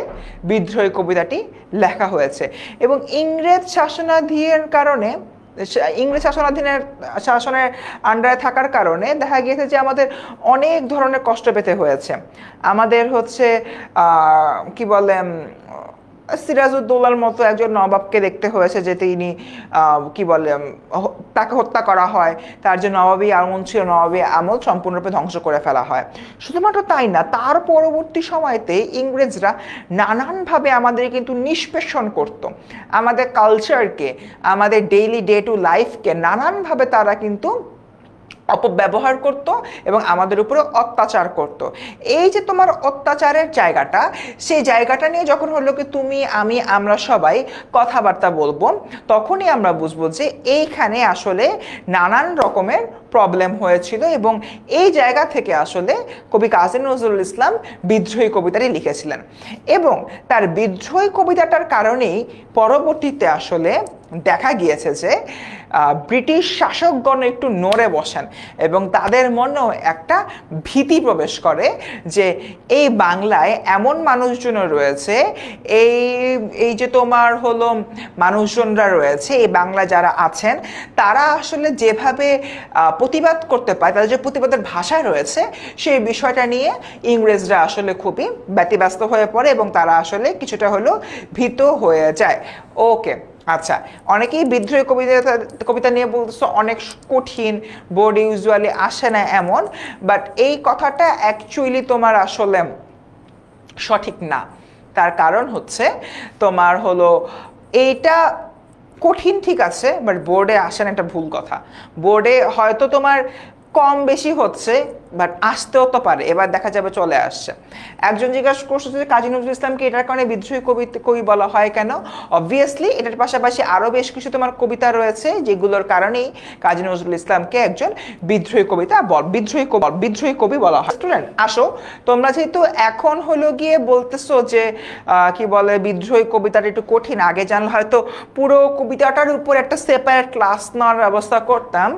বিদ্রোহী কবিতাটি লেখা হয়েছে। এবং ইংরেজ শাসনাধীনের কারণে, ইংরেজ শাসনের আন্ডারে থাকার কারণে দেখা গিয়েছে যে আমাদের অনেক ধরনের কষ্ট পেতে হয়েছে। আমাদের হচ্ছে কি বলে, সিরাজউদ্দৌলার মতো একজন নবাবকে দেখতে হয়েছে যে তিনি কি বলে তাকে হত্যা করা হয়, তার যে নবাবী আমল ছিল, নবাবী আমল সম্পূর্ণরূপে ধ্বংস করে ফেলা হয়। শুধুমাত্র তাই না, তার পরবর্তী সময়তে ইংরেজরা নানানভাবে আমাদের কিন্তু নিষ্পেষণ করত, আমাদের কালচারকে, আমাদের ডেইলি ডে টু লাইফকে নানানভাবে তারা কিন্তু অপব্যবহার করত এবং আমাদের উপরে অত্যাচার করত। এই যে তোমার অত্যাচারের জায়গাটা, সেই জায়গাটা নিয়ে যখন হলো কি তুমি, আমি, আমরা সবাই কথাবার্তা বলবো, তখনই আমরা বুঝবো যে এইখানে আসলে নানান রকমের প্রবলেম হয়েছিল। এবং এই জায়গা থেকে আসলে কবি কাজী নজরুল ইসলাম বিদ্রোহী কবিতাটি লিখেছিলেন। এবং তার বিদ্রোহী কবিতাটার কারণেই পরবর্তীতে আসলে দেখা গিয়েছে যে ব্রিটিশ শাসকগণ একটু নড়ে বসেন এবং তাদের মনেও একটা ভীতি প্রবেশ করে যে এই বাংলায় এমন মানুষজন রয়েছে, এই যে তোমার হলো মানুষজনরা রয়েছে এই বাংলায় যারা আছেন, তারা আসলে যেভাবে প্রতিবাদ করতে পারে, তাদের যে প্রতিবাদের ভাষায় রয়েছে, সেই বিষয়টা নিয়ে ইংরেজরা আসলে খুবই ব্যতিব্যস্ত হয়ে পড়ে এবং তারা আসলে কিছুটা হলেও ভীত হয়ে যায়। ওকে, আচ্ছা, অনেকেই বিদ্রোহী কবিতা নিয়ে বলতেছো অনেক কঠিন, বোর্ড ইউজুয়ালি আসে না এমন, বাট এই কথাটা অ্যাকচুয়ালি তোমার আসলে সঠিক না। তার কারণ হচ্ছে তোমার হলো এইটা কঠিন ঠিক আছে, বাট বোর্ডে আসে না, একটা ভুল কথা। বোর্ডে হয়তো তোমার কম বেশি হচ্ছে, বাট আসতেও তো পারে, এবার দেখা যাবে চলে আসছে। একজন জিজ্ঞাসা করছে যে কাজী নজরুল ইসলামকে এটার কারণে বিদ্রোহী কবি বলা হয় কেন? অবভিয়াসলি এটার পাশাপাশি আরও বেশ কিছু তোমার কবিতা রয়েছে যেগুলোর কারণেই কাজী নজরুল ইসলামকে একজন বিদ্রোহী কবি বলা হয়। স্টুডেন্ট আসো, তোমরা যেহেতু এখন হলো গিয়ে বলতেছো যে কি বলে বিদ্রোহী কবিতাটা একটু কঠিন, আগে জানলে হয়তো পুরো কবিতাটার উপর একটা সেপারেট ক্লাস নেওয়ার ব্যবস্থা করতাম,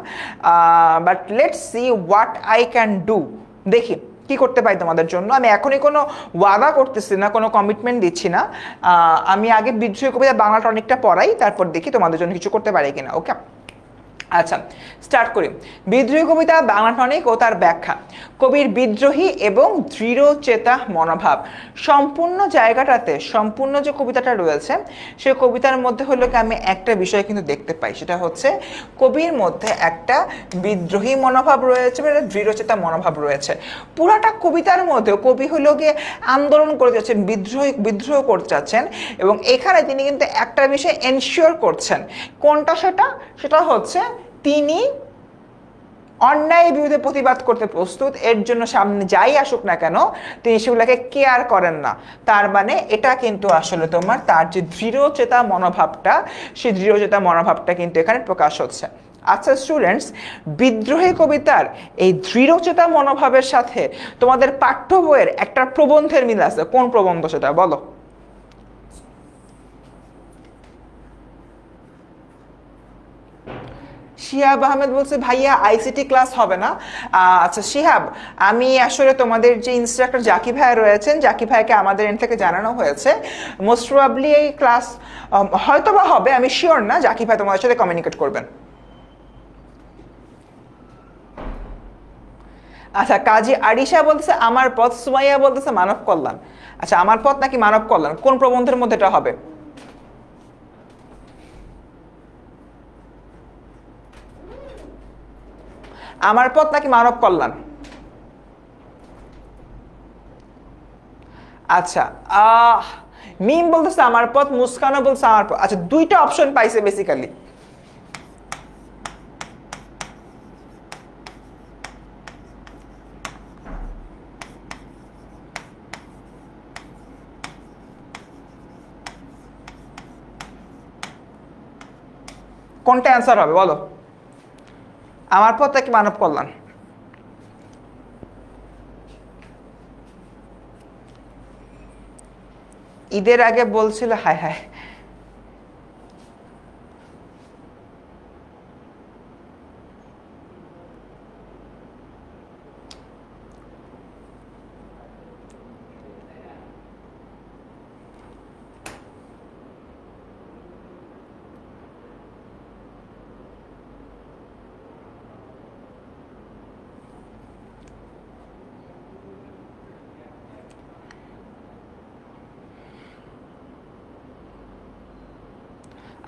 but let's see what I can do. দেখি কি করতে পারি তোমাদের জন্য। আমি এখনই কোনো ওয়াদা করতেছি না, কোনো কমিটমেন্ট দিচ্ছি না। আমি আগে বিদ্রোহী কবিতা বাংলাটা অনেকটা পড়াই, তারপর দেখি তোমাদের জন্য কিছু করতে পারি কিনা। ওকে, আচ্ছা, স্টার্ট করি। বিদ্রোহী কবিতা বাংলা টনিক ও তার ব্যাখ্যা। কবির বিদ্রোহী এবং দৃঢ় চেতা মনোভাব। সম্পূর্ণ জায়গাটাতে সম্পূর্ণ যে কবিতাটা রয়েছে সেই কবিতার মধ্যে হলো কি আমি একটা বিষয় কিন্তু দেখতে পাই, সেটা হচ্ছে কবির মধ্যে একটা বিদ্রোহী মনোভাব রয়েছে, একটা দৃঢ়চেতা মনোভাব রয়েছে। পুরাটা কবিতার মধ্যে কবি হলো গিয়ে আন্দোলন করে যাচ্ছেন, বিদ্রোহ করতে চাচ্ছেন, এবং এখানে তিনি কিন্তু একটা বিষয় এনশিওর করছেন। কোনটা সেটা? সেটা হচ্ছে তিনি অন্যায় বিরুদ্ধে প্রতিবাদ করতে প্রস্তুত, এর জন্য সামনে যাই আসুক না কেন তিনি সেগুলোকে কেয়ার করেন না। তার মানে এটা কিন্তু আসলে তোমার তার যে দৃঢ়চেতা মনোভাবটা, সেই দৃঢ়চেতা মনোভাবটা কিন্তু এখানে প্রকাশ হচ্ছে। আচ্ছা স্টুডেন্টস, বিদ্রোহী কবিতার এই দৃঢ়চেতা মনোভাবের সাথে তোমাদের পাঠ্য বইয়ের একটা প্রবন্ধের মিল আছে। কোন প্রবন্ধ সেটা বলো? শিহাব আহমেদ বলছে ভাইয়া আইসিটি ক্লাস হবে না। আচ্ছা শিহাব, আমি আসলে তোমাদের যে ইনস্ট্রাক্টর জাকি ভাই রয়েছেন, জাকি ভাইকে আমাদের এন্ড থেকে জানানো হয়েছে মোস্ট প্রবাবলি এই ক্লাস হয়তো বা হবে, আমি শিওর না। জাকি ভাই তোমাদের সাথে কমিউনিকেট করবেন। আচ্ছা, কাজী আরিশা বলতেছে আমার পথ, সুমাইয়া বলতেছে মানব কল্যাণ। আচ্ছা, আমার পথ নাকি মানব কল্যাণ, কোন প্রবন্ধের মধ্যে এটা হবে? আমার পথ নাকি মানব কল্যাণ? আচ্ছা, মিম বলতেছে আমার পথ, মুস্কানও বলছে আমার পথ। আচ্ছা, দুইটা অপশন পাইছে বেসিক্যালি। কোনটা অ্যান্সার হবে বলো? আমার পথ নাকি মানব কল্যাণ? ঈদের আগে বলছিল হায় হায়।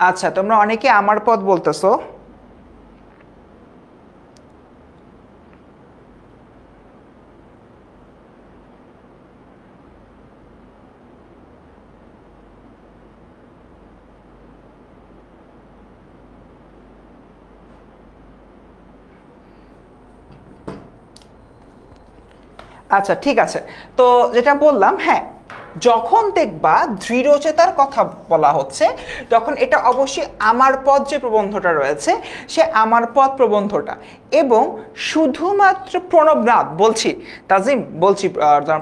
আচ্ছা, তোমরা অনেকে আমার পথ বলতেছো। আচ্ছা ঠিক আছে, তো যেটা বললাম, হ্যাঁ যখন দেখবা দৃঢ়চেতার কথা বলা হচ্ছে তখন এটা অবশ্যই আমার পথ যে প্রবন্ধটা রয়েছে সে আমার পথ প্রবন্ধটা, এবং শুধুমাত্র প্রণবনাদ বলছি, তাজিম বলছি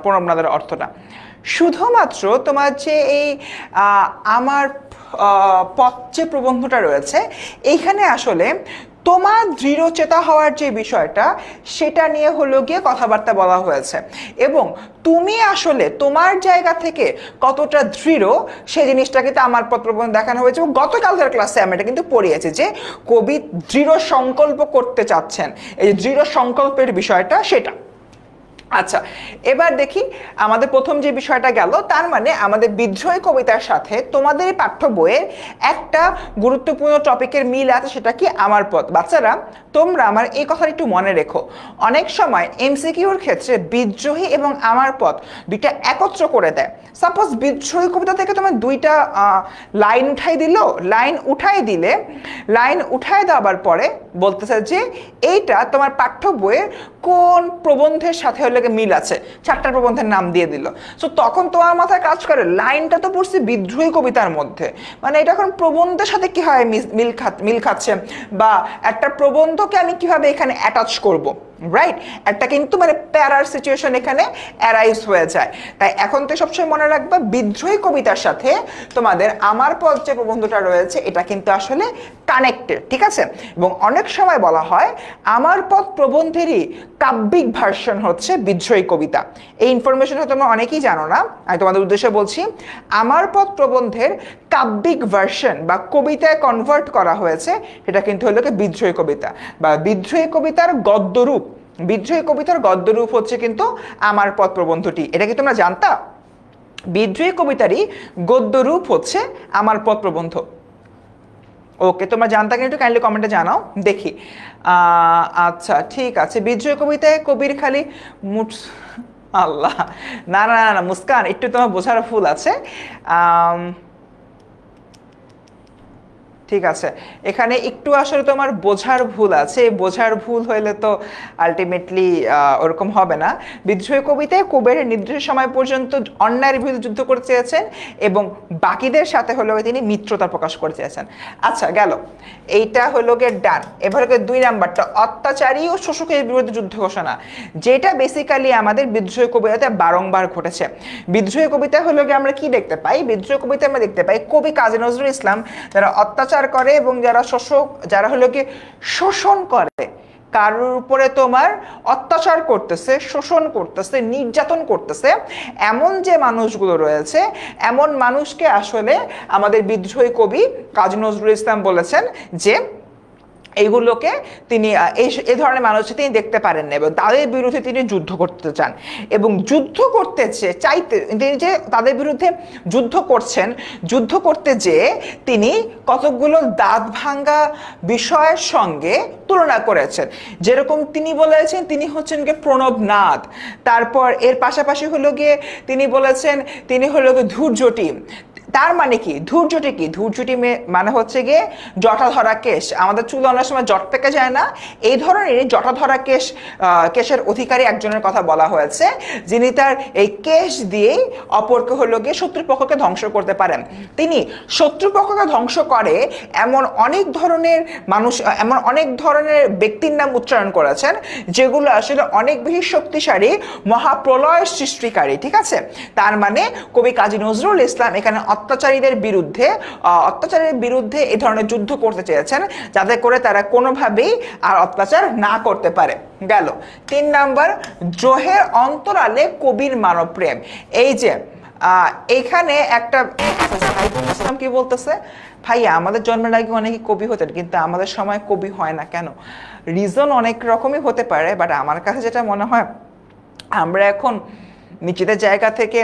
প্রণবনাদের অর্থটা শুধুমাত্র তোমার যে এই আমার পথ যে প্রবন্ধটা রয়েছে এইখানে আসলে তোমার দৃঢ়চেতা হওয়ার যে বিষয়টা সেটা নিয়ে হলো গিয়ে কথাবার্তা বলা হয়েছে, এবং তুমি আসলে তোমার জায়গা থেকে কতটা দৃঢ় সেই জিনিসটা কিন্তু আমার পত্র দেখানো হয়েছে। এবং গতকালকের ক্লাসে আমি এটা কিন্তু পড়িয়েছি যে কবি দৃঢ় সংকল্প করতে চাচ্ছেন, এই দৃঢ় সংকল্পের বিষয়টা সেটা। আচ্ছা, এবার দেখি আমাদের প্রথম যে বিষয়টা গেল, তার মানে আমাদের বিদ্রোহী কবিতার সাথে তোমাদের পাঠ্য বইয়ের একটা গুরুত্বপূর্ণ টপিকের মিল আছে, সেটা কি আমার পথ। বাচ্চারা তোমরা আমার এই কথাটা একটু মনে রেখো, অনেক সময় এমসিকিউর ক্ষেত্রে বিদ্রোহী এবং আমার পথ দুইটা একত্র করে দেয়। সাপোজ বিদ্রোহী কবিতা থেকে তোমার দুইটা লাইন উঠাই দেওয়ার পরে বলতেছে যে এইটা তোমার পাঠ্য বইয়ের কোন প্রবন্ধের সাথে হলে মিল আছে, চারটা প্রবন্ধের নাম দিয়ে দিল। সো তখন তোমার মাথায় কাজ করে লাইনটা তো পড়ছি বিদ্রোহী কবিতার মধ্যে, মানে এটা এখন প্রবন্ধের সাথে কি হয় মিল খাচ্ছে, বা একটা প্রবন্ধকে আমি কিভাবে এখানে অ্যাটাচ করব। রাইট? একটা কিন্তু মানে প্যারার সিচুয়েশন এখানে অ্যারাইজ হয়ে যায়। তাই এখন তো সবসময় মনে রাখবা বিদ্রোহী কবিতার সাথে তোমাদের আমার পথ যে প্রবন্ধটা রয়েছে এটা কিন্তু আসলে কানেক্টেড, ঠিক আছে? এবং অনেক সময় বলা হয় আমার পথ প্রবন্ধেরই কাব্যিক ভার্সন হচ্ছে বিদ্রোহী কবিতা। এই ইনফরমেশনটা তোমরা অনেকেই জানো না, আমি তোমাদের উদ্দেশ্যে বলছি। আমার পথ প্রবন্ধের কাব্যিক ভার্সন বা কবিতায় কনভার্ট করা হয়েছে, এটা কিন্তু হলো বিদ্রোহী কবিতা বা বিদ্রোহী কবিতার গদ্যরূপ। বিদ্রোহী কবিতার গদ্যরূপ হচ্ছে কিন্তু আমার পথ প্রবন্ধটি। এটা কি তোমরা জানতা? বিদ্রোহী কবিতারই গদ্যরূপ হচ্ছে আমার পথ প্রবন্ধ। ওকে, তোমরা জানতা কিনা একটু কাইন্ডলি কমেন্টে জানাও দেখি। আচ্ছা ঠিক আছে, বিদ্রোহী কবিতায় কবির খালি মুঠ, আল্লাহ, না না না মুস্কান, একটু তোমার বোঝার ভুল আছে। ঠিক আছে, এখানে একটু আসলে তোমার বোঝার ভুল আছে। বোঝার ভুল হইলে তো আলটিমেটলি ওরকম হবে না। বিদ্রোহী কবিতায় কবির নির্দিষ্ট সময় পর্যন্ত অন্যায়ের বিরুদ্ধে যুদ্ধ করতে চেয়েছেন এবং বাকিদের সাথে হলো তিনি মিত্রতা প্রকাশ করতে চেয়েছেন। আচ্ছা গেল, এইটা হলো গিয়ে ডান। এবার 2 নাম্বারটা অত্যাচারী ও শোষকের বিরুদ্ধে যুদ্ধ ঘোষণা, যেটা বেসিক্যালি আমাদের বিদ্রোহী কবিতাতে বারংবার ঘটেছে। বিদ্রোহী কবিতা হলো গিয়ে আমরা কি দেখতে পাই? বিদ্রোহী কবিতায় আমরা দেখতে পাই কবি কাজী নজরুল ইসলাম যারা অত্যাচার করে এবং যারা শোষক, যারা হলো কি শোষণ করে, কারোর উপরে তোমার অত্যাচার করতেছে, শোষণ করতেছে, নির্যাতন করতেছে, এমন যে মানুষগুলো রয়েছে, এমন মানুষকে আসলে আমাদের বিদ্রোহী কবি কাজী নজরুল ইসলাম বলেছেন যে এইগুলোকে তিনি এই ধরনের মানুষ তিনি দেখতে পারেন না এবং তাদের বিরুদ্ধে তিনি যুদ্ধ করতে চান। এবং যুদ্ধ করতে চাইতে তিনি যে তাদের বিরুদ্ধে যুদ্ধ করছেন, যুদ্ধ করতে যেয়ে তিনি কতকগুলো দাঁত ভাঙ্গা বিষয়ের সঙ্গে তুলনা করেছেন। যেরকম তিনি বলেছেন তিনি হচ্ছেন গিয়ে প্রণবনাথ, তারপর এর পাশাপাশি হলো গিয়ে তিনি বলেছেন তিনি হলো গিয়ে ধৈর্যটি। তার মানে কি ধৈর্যটি? কি ধৈর্যটি মানে হচ্ছে গিয়ে জটাধরা কেশ। আমাদের চুল অনেক সময় জট পেকে যায় না, এই ধরনের জটাধরা কেশের অধিকারী একজনের কথা বলা হয়েছে, যিনি তার এই কেশ দিয়েই অপরকে হলো গিয়ে শত্রুপক্ষকে ধ্বংস করতে পারেন। তিনি শত্রুপক্ষকে ধ্বংস করে এমন অনেক ধরনের মানুষ, এমন অনেক ধরনের ব্যক্তির নাম উচ্চারণ করেছেন যেগুলো আসলে অনেক বেশি শক্তিশালী, মহাপ্রলয় সৃষ্টিকারী, ঠিক আছে? তার মানে কবি কাজী নজরুল ইসলাম এখানে অত্যাচারীদের বিরুদ্ধে এই ধরনের যুদ্ধ করতে চেয়েছেন যাতে করে তারা কোনোভাবেই আর অত্যাচার না করতে পারে। গেল 3 নাম্বার, দ্রোহের অন্তরালে কবির মানব প্রেম। এই যে এখানে একটা কি বলতেছে, ভাইয়া আমাদের জন্মের আগে অনেকে কবি হতেন কিন্তু আমাদের সময় কবি হয় না কেন? রিজন অনেক রকমই হতে পারে, বাট আমার কাছে যেটা মনে হয় আমরা এখন নিজেদের জায়গা থেকে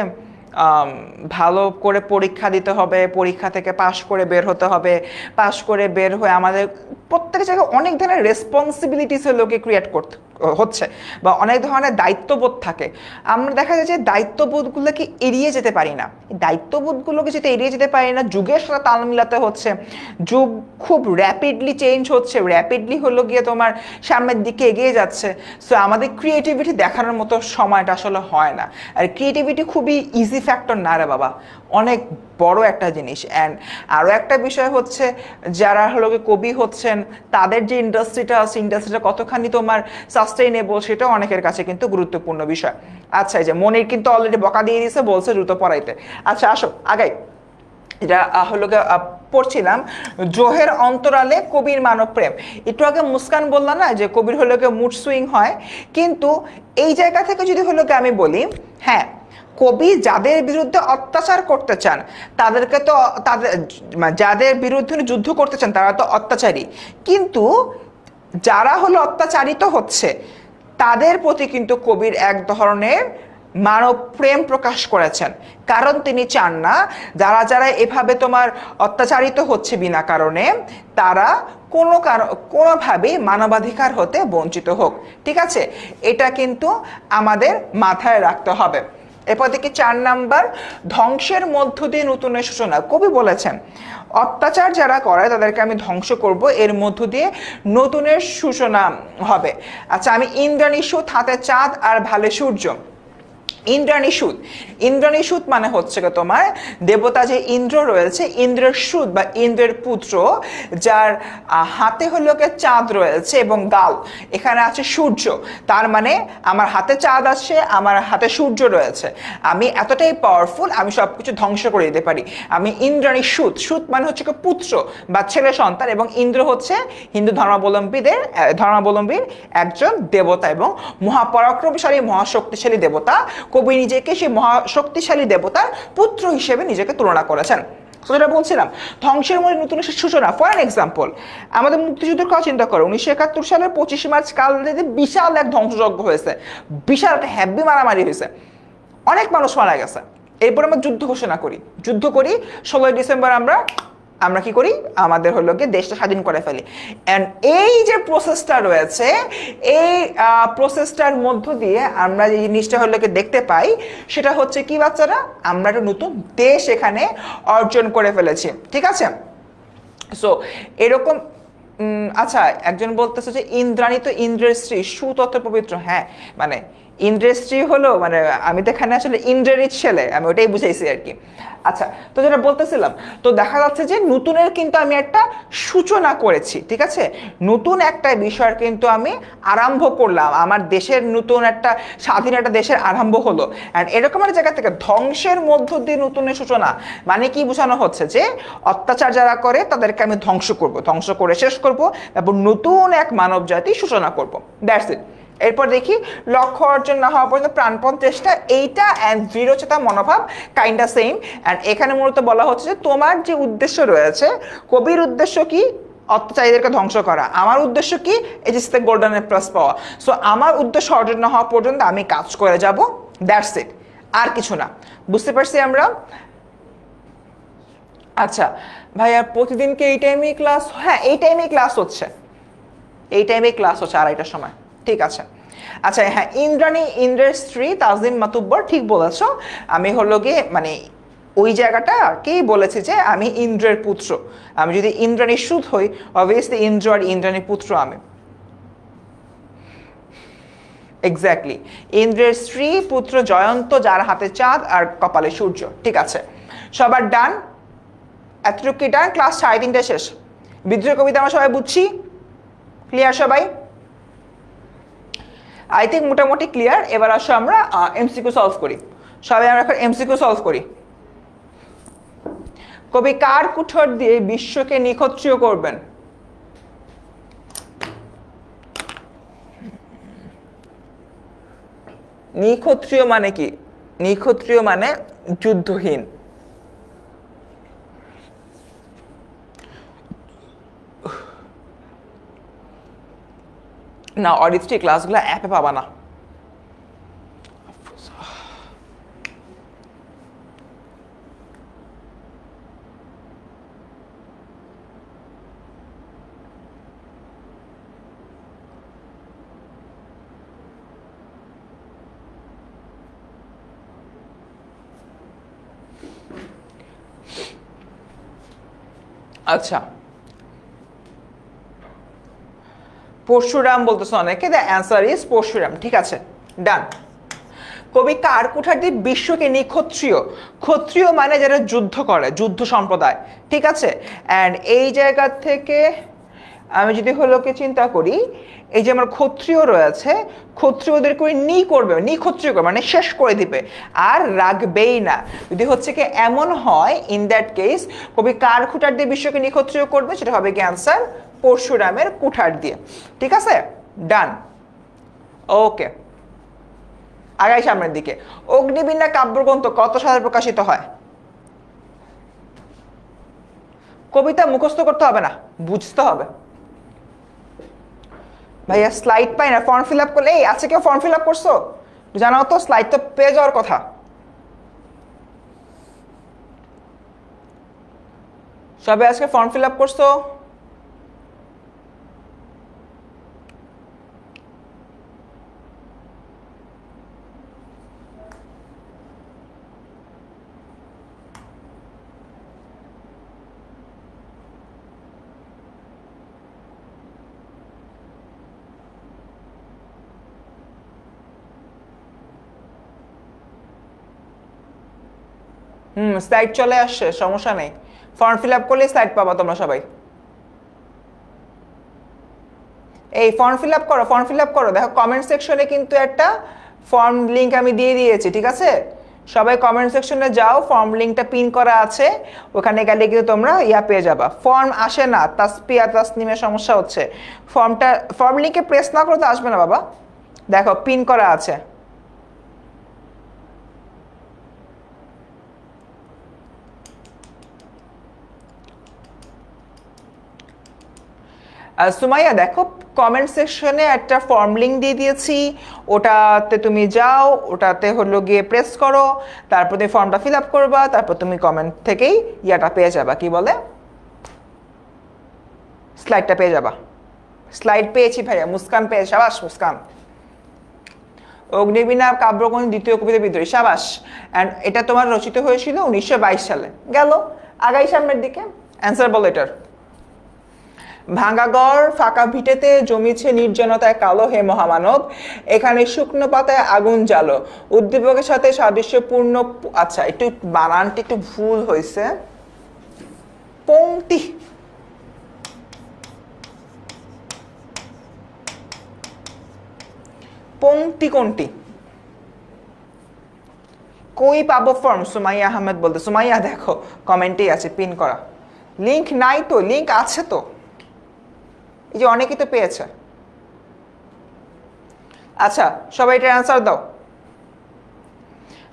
ভালো করে পরীক্ষা দিতে হবে, পরীক্ষা থেকে পাশ করে বের হতে হবে, পাশ করে বের হয়ে আমাদের প্রত্যেক জায়গায় অনেক ধরনের রেসপন্সিবিলিটিস লোকে ক্রিয়েট করতে হচ্ছে বা অনেক ধরনের দায়িত্ববোধ থাকে। আমরা দেখা যায় যে দায়িত্ববোধগুলোকে এড়িয়ে যেতে পারি না। দায়িত্ববোধগুলোকে যেতে এড়িয়ে যেতে পারি না, যুগের সাথে তাল মিলাতে হচ্ছে। যুগ খুব র্যাপিডলি চেঞ্জ হচ্ছে, র্যাপিডলি হলো গিয়ে তোমার সামনের দিকে এগিয়ে যাচ্ছে। সো আমাদের ক্রিয়েটিভিটি দেখানোর মতো সময়টা আসলে হয় না। আর ক্রিয়েটিভিটি খুবই ইজি ফ্যাক্টর না রে বাবা, অনেক বড় একটা জিনিস। অ্যান্ড আরও একটা বিষয় হচ্ছে যারা হলো কবি হচ্ছেন তাদের যে ইন্ডাস্ট্রিটা আছে, ইন্ডাস্ট্রিটা কতখানি তোমার সাস্টেইনেবল সেটাও অনেকের কাছে কিন্তু গুরুত্বপূর্ণ বিষয়। আচ্ছা, এই যে মনির কিন্তু অলরেডি বকা দিয়ে দিয়েছে, বলছে দ্রুত পড়াইতে। আচ্ছা আসো আগাই, এটা হলো পড়ছিলাম দ্রোহের অন্তরালে কবির মানব প্রেম। একটু আগে মুস্কান বললাম না যে কবির হলো মুড সুইং হয়, কিন্তু এই জায়গা থেকে যদি হলো আমি বলি, হ্যাঁ কবি যাদের বিরুদ্ধে অত্যাচার করতে চান তাদেরকে তো যাদের বিরুদ্ধে যুদ্ধ করতে চান তারা তো অত্যাচারী, কিন্তু যারা হলো অত্যাচারিত হচ্ছে তাদের প্রতি কিন্তু কবির এক ধরনের মানব প্রেম প্রকাশ করেছেন। কারণ তিনি চান না যারা এভাবে তোমার অত্যাচারিত হচ্ছে বিনা কারণে তারা কোনোভাবেই মানবাধিকার হতে বঞ্চিত হোক। ঠিক আছে, এটা কিন্তু আমাদের মাথায় রাখতে হবে। এরপর দেখি 4 নাম্বার, ধ্বংসের মধ্য দিয়ে নতুনের সূচনা। কবি বলেছেন অত্যাচার যারা করে তাদেরকে আমি ধ্বংস করব, এর মধ্য দিয়ে নতুনের সূচনা হবে। আচ্ছা, আমি ইন্দ্রাণী সুত হাতে চাঁদ আর ভালে সূর্য, ইন্দ্রাণী সুদ। ইন্দ্রাণী সুদ মানে হচ্ছে তোমার দেবতা যে ইন্দ্র রয়েছে, ইন্দ্রের সুদ বা ইন্দ্রের পুত্র, যার হাতে হলো চাঁদ রয়েছে এবং গাল এখানে আছে সূর্য। তার মানে আমার হাতে চাঁদ আছে, আমার হাতে সূর্য রয়েছে, আমি এতটাই পাওয়ারফুল, আমি সবকিছু ধ্বংস করে দিতে পারি। আমি ইন্দ্রাণী সুদ। সুদ মানে হচ্ছে পুত্র বা ছেলে সন্তান, এবং ইন্দ্র হচ্ছে হিন্দু ধর্মাবলম্বীর একজন দেবতা এবং মহাপরাক্রমশালী মহাশক্তিশালী দেবতা। কবি নিজেকে সেই মহাশক্তিশালী দেবতার পুত্র হিসেবে নিজেকে তুলনা করেছেন। যেটা বলছিলাম, ধ্বংসের মূলে নতুন সূচনা। ফর অ্যান এক্সাম্পল, আমাদের মুক্তিযুদ্ধের কথা চিন্তা করো, 1971 সালের 25 মার্চ কালরাতে বিশাল এক ধ্বংসযজ্ঞ হয়েছে, বিশাল একটা হ্যাভি মারামারি হয়েছে, অনেক মানুষ মারা গেছে। এরপর আমরা যুদ্ধ ঘোষণা করি, যুদ্ধ করি, 16 ডিসেম্বর আমরা কি করি, আমাদের হলো গিয়ে দেশটা স্বাধীন করে ফেলি। অ্যান্ড এই যে প্রসেসটা রয়েছে, এই প্রসেসটার মধ্য দিয়ে আমরা যে জিনিসটা হলো গিয়ে দেখতে পাই, সেটা হচ্ছে কি বাচ্চারা, আমরা একটা নতুন দেশ এখানে অর্জন করে ফেলেছি। ঠিক আছে, সো এরকম আচ্ছা, একজন বলতেছে যে ইন্দ্রাণী তো ইন্দ্রের স্ত্রী, সুতত্ত্ব পবিত্র। হ্যাঁ, মানে ইন্দ্রের স্ত্রী হলো, মানে আমি তো এখানে আসলে ইন্দ্রেরই ছেলে, আমি ওটাই বুঝাইছি আর কি। আচ্ছা, তো যেটা বলতেছিলাম, তো দেখা যাচ্ছে যে নতুনের কিন্তু আমি একটা সূচনা করেছি। ঠিক আছে, নতুন একটা বিষয়ের কিন্তু আমি আরম্ভ করলাম, আমার দেশের নতুন একটা স্বাধীন একটা দেশের আরম্ভ হলো। অ্যান্ড এরকম একটা জায়গা থেকে ধ্বংসের মধ্য দিয়ে নতুনের সূচনা মানে কি বোঝানো হচ্ছে, যে অত্যাচার যারা করে তাদেরকে আমি ধ্বংস করব, ধ্বংস করে শেষ করব, এবং নতুন এক মানব জাতি সূচনা করব। That's it. এরপর দেখি, লক্ষ্য অর্জন না হওয়া পর্যন্ত প্রাণপণ চেষ্টা, এইটা অ্যান্ড দৃঢ়চেতা মনোভাব কাইন্ডা সেম। অ্যান্ড এখানে মূলত বলা হচ্ছে যে তোমার যে উদ্দেশ্য রয়েছে, কবির উদ্দেশ্য কি, অত্যাচারীদেরকে ধ্বংস করা, আমার উদ্দেশ্য কি, এইচএসসিতে গোল্ডেন এ প্লাস পাওয়া। সো আমার উদ্দেশ্য অর্জন না হওয়া পর্যন্ত আমি কাজ করে যাব, দ্যাটস ইট, আর কিছু না। বুঝতে পারছি আমরা? আচ্ছা ভাইয়া, প্রতিদিন কি এই টাইমেই ক্লাস? হ্যাঁ, এই টাইমেই ক্লাস হচ্ছে, এই টাইমে ক্লাস হচ্ছে 2:30টার সময়। ঠিক আছে, আচ্ছা হ্যাঁ, ইন্দ্রাণী ইন্দ্রের স্ত্রী তাজিম মাতুব্বর, ঠিক বলেছো। আমি হলো গিয়ে মানে ওই জায়গাটাকেই বলেছি যে আমি ইন্দ্রের পুত্র। আমি যদি ইন্দ্রাণীর সুত হই, অবভিয়াসলি ইন্দ্র আর ইন্দ্রাণীর পুত্র আমি। এক্স্যাক্টলি, ইন্দ্রের স্ত্রী পুত্র জয়ন্ত, যার হাতে চাঁদ আর কপালে সূর্য। ঠিক আছে, সবার ডান? এতটুকু ডান? ক্লাস 3:30টায় শেষ। বিদ্রোহ কবিতা আমরা সবাই বুঝছি, ক্লিয়ার সবাই? আই থিঙ্ক মোটামুটি ক্লিয়ার। এবার আসো আমরা এমসিকিউ সলভ করি। সবাই আমরা এখন এমসিকিউ সলভ করি। কবি কার কুঠোর দিয়ে বিশ্বকে নিখত্রিয় করবেন? নিখত্রিয় মানে কি? নিখত্রিয় মানে যুদ্ধহীন। না, অডিটরি ক্লাসগুলো অ্যাপে পাবা না। আচ্ছা, পরশুরাম বলতেছে অনেকে, দ্য অ্যান্সার ইজ পরশুরাম। ঠিক আছে, ডান। কবি কার কুঠার দিয়ে বিশ্বকে নিক্ষত্রিয়? ক্ষত্রিয় মানে যারা যুদ্ধ করে, যুদ্ধ সম্প্রদায়। ঠিক আছে, অ্যান্ড এই জায়গা থেকে আমি যদি হলো কি চিন্তা করি, এই যে আমার ক্ষত্রিয় রয়েছে, ক্ষত্রিয়দের করে করবে, নিক্ষত্রিয় করবে মানে শেষ করে দিবে, আর রাখবেই না। যদি হচ্ছে কি এমন হয়, ইন দ্যাট কেস কবি কার কুঠার দিয়ে বিশ্বকে নিক্ষত্রিয় করবে, সেটা হবে কি অ্যান্সার পরশুরামের কুঠার দিয়ে। ঠিক আছে, ডান। ওকে, আগাই সামনের দিকে। অগ্নিবীণা কাব্যগ্রন্থ কত সালে প্রকাশিত হয়? কবিতা মুখস্থ করতে হবে না, বুঝতে হবে। ভাইয়া স্লাইড পাই না, ফর্ম ফিল আপ করলে। এই আজকে কেউ ফর্ম ফিল আপ করছো? জানাও তো, স্লাইড তো পেয়ে যাওয়ার কথা। সবাই আজকে ফর্ম ফিল আপ করছো? স্লাইড চলে আসছে, সমস্যা নেই। ফর্ম ফিল আপ করলে স্লাইড পাবা তোমরা সবাই। এই ফর্ম ফিল আপ করো, ফর্ম ফিল আপ করো। দেখো কমেন্ট সেকশনে কিন্তু একটা ফর্ম লিঙ্ক আমি দিয়ে দিয়েছি, ঠিক আছে? সবাই কমেন্ট সেকশনে যাও, ফর্ম লিঙ্কটা পিন করা আছে, ওখানে গেলে কিন্তু তোমরা পেয়ে যাবা। ফর্ম আসে না, তাসপিয়া তাসনিমের সমস্যা হচ্ছে। ফর্ম লিঙ্কে প্রেস না করলে তো আসবে না বাবা। দেখো পিন করা আছে। সুমাইয়া দেখো কমেন্ট সেকশনে একটা ফর্ম লিঙ্ক দিয়ে দিয়েছি, ওটাতে তুমি যাও, ওটাতে হলো গিয়ে প্রেস করো, তারপর তুমি ফর্মটা ফিল আপ করবা, তারপর তুমি কমেন্ট থেকেই পেয়ে যাবা, কি বলে স্লাইডটা পেয়ে যাবা। স্লাইড পেয়েছি ভাইয়া, মুস্কান পেয়ে, সাবাস মুস্কান। অগ্নিবীণা কাব্যগ্রন্থ দ্বিতীয় কবিতা বিদ্রোহী, সাবাস। অ্যান্ড এটা তোমার রচিত হয়েছিল 1922 সালে। গেল আগাই সামনের দিকে, অ্যান্সার বলো এটার। ভাঙাগড় ফাঁকা ভিটেতে জমিছে নির্জনতায় কালো হে মহামানব, এখানে শুকনো পাতায় আগুন জ্বালো, উদ্দীপকের সাথে সাদৃশ্যপূর্ণ। আচ্ছা একটু বানানটা একটু ভুল হয়েছে, পংক্তি, পংক্তি কোনটি? কই পাবো ফর্ম? সুমাইয়া আহমেদ বলতে। সুমাইয়া দেখো কমেন্টেই আছে পিন করা। লিংক নাই তো? লিংক আছে তো, এই যে অনেকেই তো পেয়েছে। আচ্ছা সবাই এটার অ্যান্সার দাও।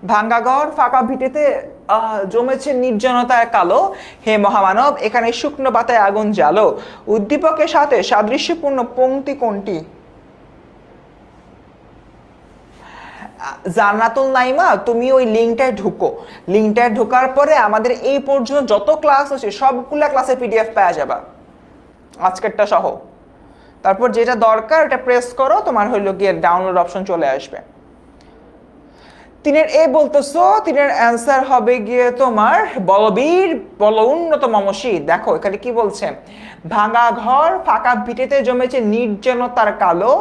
ভাঙ্গাঘর ফাঁকা ভিটেতে জমেছে নির্জনতায় কালো হে মহামানব, এখানে শুকনো পাতায় আগুন জ্বালো, উদ্দীপকের সাথে সাদৃশ্যপূর্ণ পংক্তি কোনটি? জান্নাতুল নাইমা তুমি ওই লিঙ্কটায় ঢুকো, লিঙ্কটায় ঢোকার পরে আমাদের এই পর্যন্ত যত ক্লাস আছে সবগুলা ক্লাসের পিডিএফ পাওয়া যাবে, আজকেরটা সহ। তারপর যেটা দরকার এটা প্রেস করো, তোমার হইলো গিয়ে ডাউনলোড অপশন চলে আসবে। তিনের এ বলতেছো, তিনের অ্যান্সার হবে গিয়ে তোমার বলবীর বল উন্নত মমশী। দেখো এখানে কি বলছে, ভাঙা ঘর ফাঁকা ভিটেতে জমেছে নির্জনতার কালো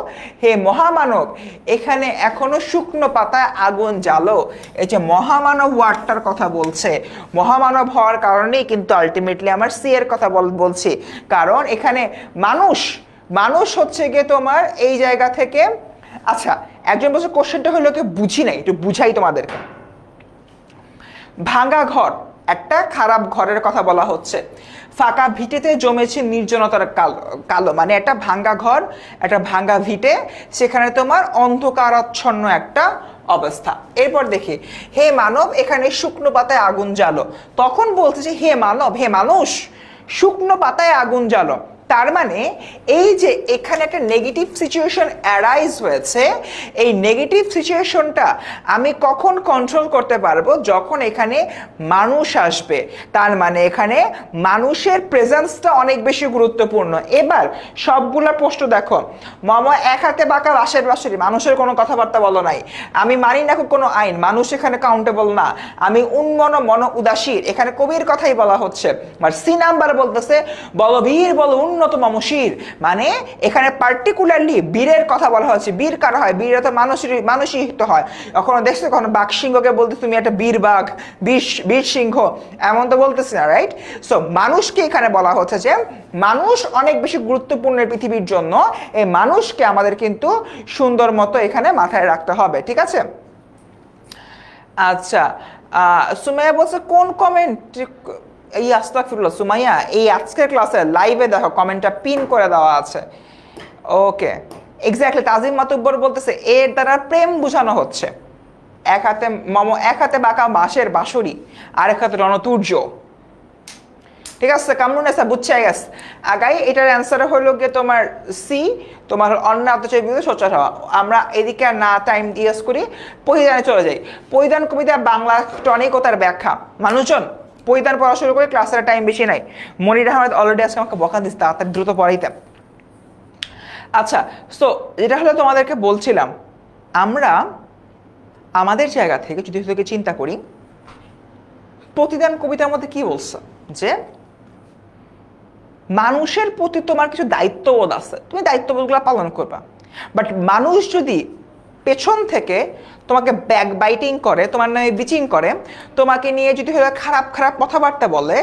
হে মহামানব, এখানে এখনো শুকনো পাতায় আগুন জ্বালো। এই যে মহামানব ওয়ার্ডটার কথা বলছে, মহামানব হওয়ার কারণেই কিন্তু আলটিমেটলি আমার সি এর কথা বলছি, কারণ এখানে মানুষ হচ্ছে গিয়ে তোমার এই জায়গা থেকে। আচ্ছা একজন বলছে কোশ্চেনটা হলো তো বুঝি নাই, একটু বুঝাই তোমাদেরকে। ভাঙা ঘর একটা খারাপ ঘরের কথা বলা হচ্ছে, ফাঁকা ভিটেতে জমেছে নির্জনতার কালো মানে একটা ভাঙ্গা ঘর, একটা ভাঙ্গা ভিটে, সেখানে তোমার অন্ধকারাচ্ছন্ন একটা অবস্থা। এরপর দেখি হে মানব, এখানে শুকনো পাতায় আগুন জ্বালো। তখন বলছে যে হে মানব, হে মানুষ, শুকনো পাতায় আগুন জ্বালো, তার মানে এই যে এখানে একটা নেগেটিভ সিচুয়েশন অ্যারাইজ হয়েছে, এই নেগেটিভ সিচুয়েশনটা আমি কখন কন্ট্রোল করতে পারবো? যখন এখানে মানুষ আসবে, তার মানে এখানে মানুষের প্রেজেন্সটা অনেক বেশি গুরুত্বপূর্ণ। এবার সবগুলা প্রশ্ন দেখো, মম এক হাতে বাঁকা বাঁশের বাঁশুরি, মানুষের কোনো কথাবার্তা বলো নাই। আমি মানি না কোনো আইন, মানুষ এখানে কাউন্টেবল না। আমি উন্মন মন উদাসীর, এখানে কবির কথাই বলা হচ্ছে। আর সি নাম্বার বলতেছে বলবীর বল উন্নত মমশির, মানে এখানে পার্টিকুলারলি বীরের কথা বলা হচ্ছে। বীর কারা হয়? বীর তো মানুষই তো হয়। কখনো দেখছো কখনো বাঘ সিংহকে বলতে তুমি একটা বীর বাঘ, বীর সিংহ, এমন তো বলতেছি না, রাইট? সো মানুষকে এখানে বলা হচ্ছে যে মানুষ অনেক বেশি গুরুত্বপূর্ণ পৃথিবীর জন্য, এই মানুষকে আমাদের কিন্তু সুন্দর মতো এখানে মাথায় রাখতে হবে, ঠিক আছে? আচ্ছা সুমাইয়া বলছে কোন কমেন্ট? এই আস্তাগফিরুল্লাহ সুমাইয়া, এই আজকের ক্লাসে লাইভে দেখো কমেন্টটা পিন করে দেওয়া আছে। ওকে এক্স্যাক্টলি, তাজিম মাতুব্বর বলতেছে এর দ্বারা প্রেম বোঝানো হচ্ছে। এক হাতে বাঁকা বাঁশের বাঁশুরি, আর এক হাতে রণতুর্য, ঠিক আছে? কামরুনেসা বুঝছে গেছে আগাই। এটার অ্যান্সার হলো গিয়ে তোমার সি, তোমার অন্য আত্মচয় বিরুদ্ধে সোচ্চার হওয়া। আমরা এদিকে আর না টাইম দিয়াস করি, পরিধানে চলে যাই। পরিধান কবিতা বাংলা টনিক ও তার ব্যাখ্যা। মানুষজন পরিধান পড়া শুরু করে, ক্লাসের টাইম বেশি নাই। মনির আহমেদ অলরেডি আজকে আমাকে বকা দিচ্ছে, তাড়াতাড়ি দ্রুত পড়াইতাম। আচ্ছা সো যেটা হলো তোমাদেরকে বলছিলাম, আমরা আমাদের জায়গা থেকে যদি চিন্তা করি, প্রতিদান কবিতার মধ্যে কি বলছে যে মানুষের প্রতি তোমার কিছু দায়িত্ববোধ আছে, তুমি দায়িত্ববোধগুলো পালন করবা। বাট মানুষ যদি পেছন থেকে তোমাকে ব্যাক বাইটিং করে, তোমার নামে বিচিং করে, তোমাকে নিয়ে যদি হলো খারাপ খারাপ কথাবার্তা বলে,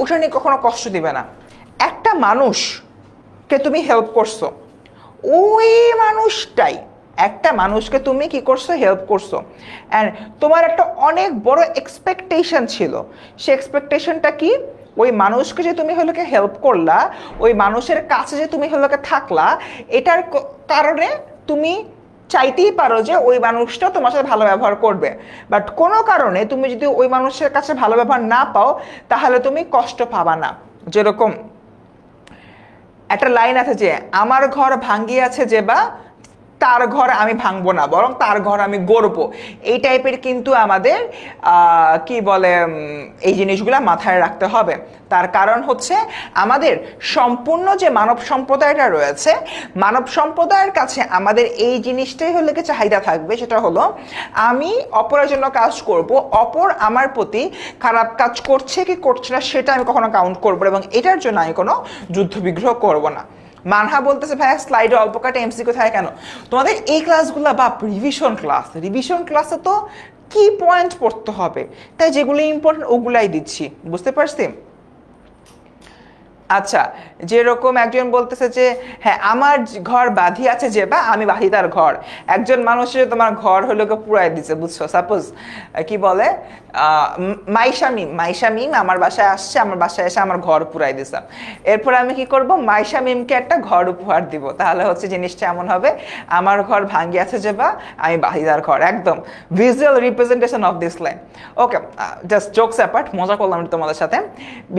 ওটা নিয়ে কখনো কষ্ট দিবে না। একটা মানুষকে তুমি হেল্প করছো, ওই মানুষটাই, একটা মানুষকে তুমি কি করছো, হেল্প করছো, অ্যান্ড তোমার একটা অনেক বড় এক্সপেকটেশন ছিল। সে এক্সপেকটেশনটা কি? ওই মানুষকে যে তুমি হলোকে হেল্প করলা, ওই মানুষের কাছে যে তুমি হলোকে থাকলা, এটার কারণে তুমি চাইতেই পারো যে ওই মানুষটা তোমার সাথে ভালো ব্যবহার করবে। বাট কোনো কারণে তুমি যদি ওই মানুষের কাছে ভালো ব্যবহার না পাও, তাহলে তুমি কষ্ট পাবা না। যেরকম একটা লাইন আছে যে, আমার ঘর ভাঙ্গিয়াছে যে বা তার ঘর আমি ভাঙবো না, বরং তার ঘর আমি গড়বো। এই টাইপের কিন্তু আমাদের কি বলে, এই জিনিসগুলা মাথায় রাখতে হবে। তার কারণ হচ্ছে আমাদের সম্পূর্ণ যে মানব সম্প্রদায়টা রয়েছে, মানব সম্প্রদায়ের কাছে আমাদের এই জিনিসটাই হলে কি চাহিদা থাকবে, সেটা হলো আমি অপরের জন্য কাজ করব, অপর আমার প্রতি খারাপ কাজ করছে কি করছে না সেটা আমি কখনো কাউন্ট করবো, এবং এটার জন্য আমি কোনো যুদ্ধ বিগ্রহ করবো না। মানহা বলতেছে ভাইয়া স্লাইডে অল্প কাটে এমসিকিউ থাকে কেন? তোমাদের এই ক্লাসগুলো বা রিভিশন ক্লাসে তো কি পয়েন্ট পড়তে হবে, তাই যেগুলো ইম্পর্টেন্ট ওগুলাই দিচ্ছি, বুঝতে পারছি? আচ্ছা, যেরকম একজন বলতেছে যে হ্যাঁ আমার ঘর বাঁধি আছে যে বা আমি বাঁধি তার ঘর। একজন মানুষের তোমার ঘর হলো পুরাই দিচ্ছে, বুঝছো? সাপোজ কি বলে, মাইশা মিম আমার বাসায় আসছে, আমার বাসায় এসে আমার ঘর পুরাই দিছে। এরপর আমি কি করব, মাইশা মিমকে একটা ঘর উপহার দিব। তাহলে হচ্ছে জিনিসটা এমন হবে, আমার ঘর ভাঙ্গি আছে যে বা আমি বাঁধি তার ঘর। একদম visual representation of this line. Okay, just jokes apart, মজা করলাম তোমাদের সাথে।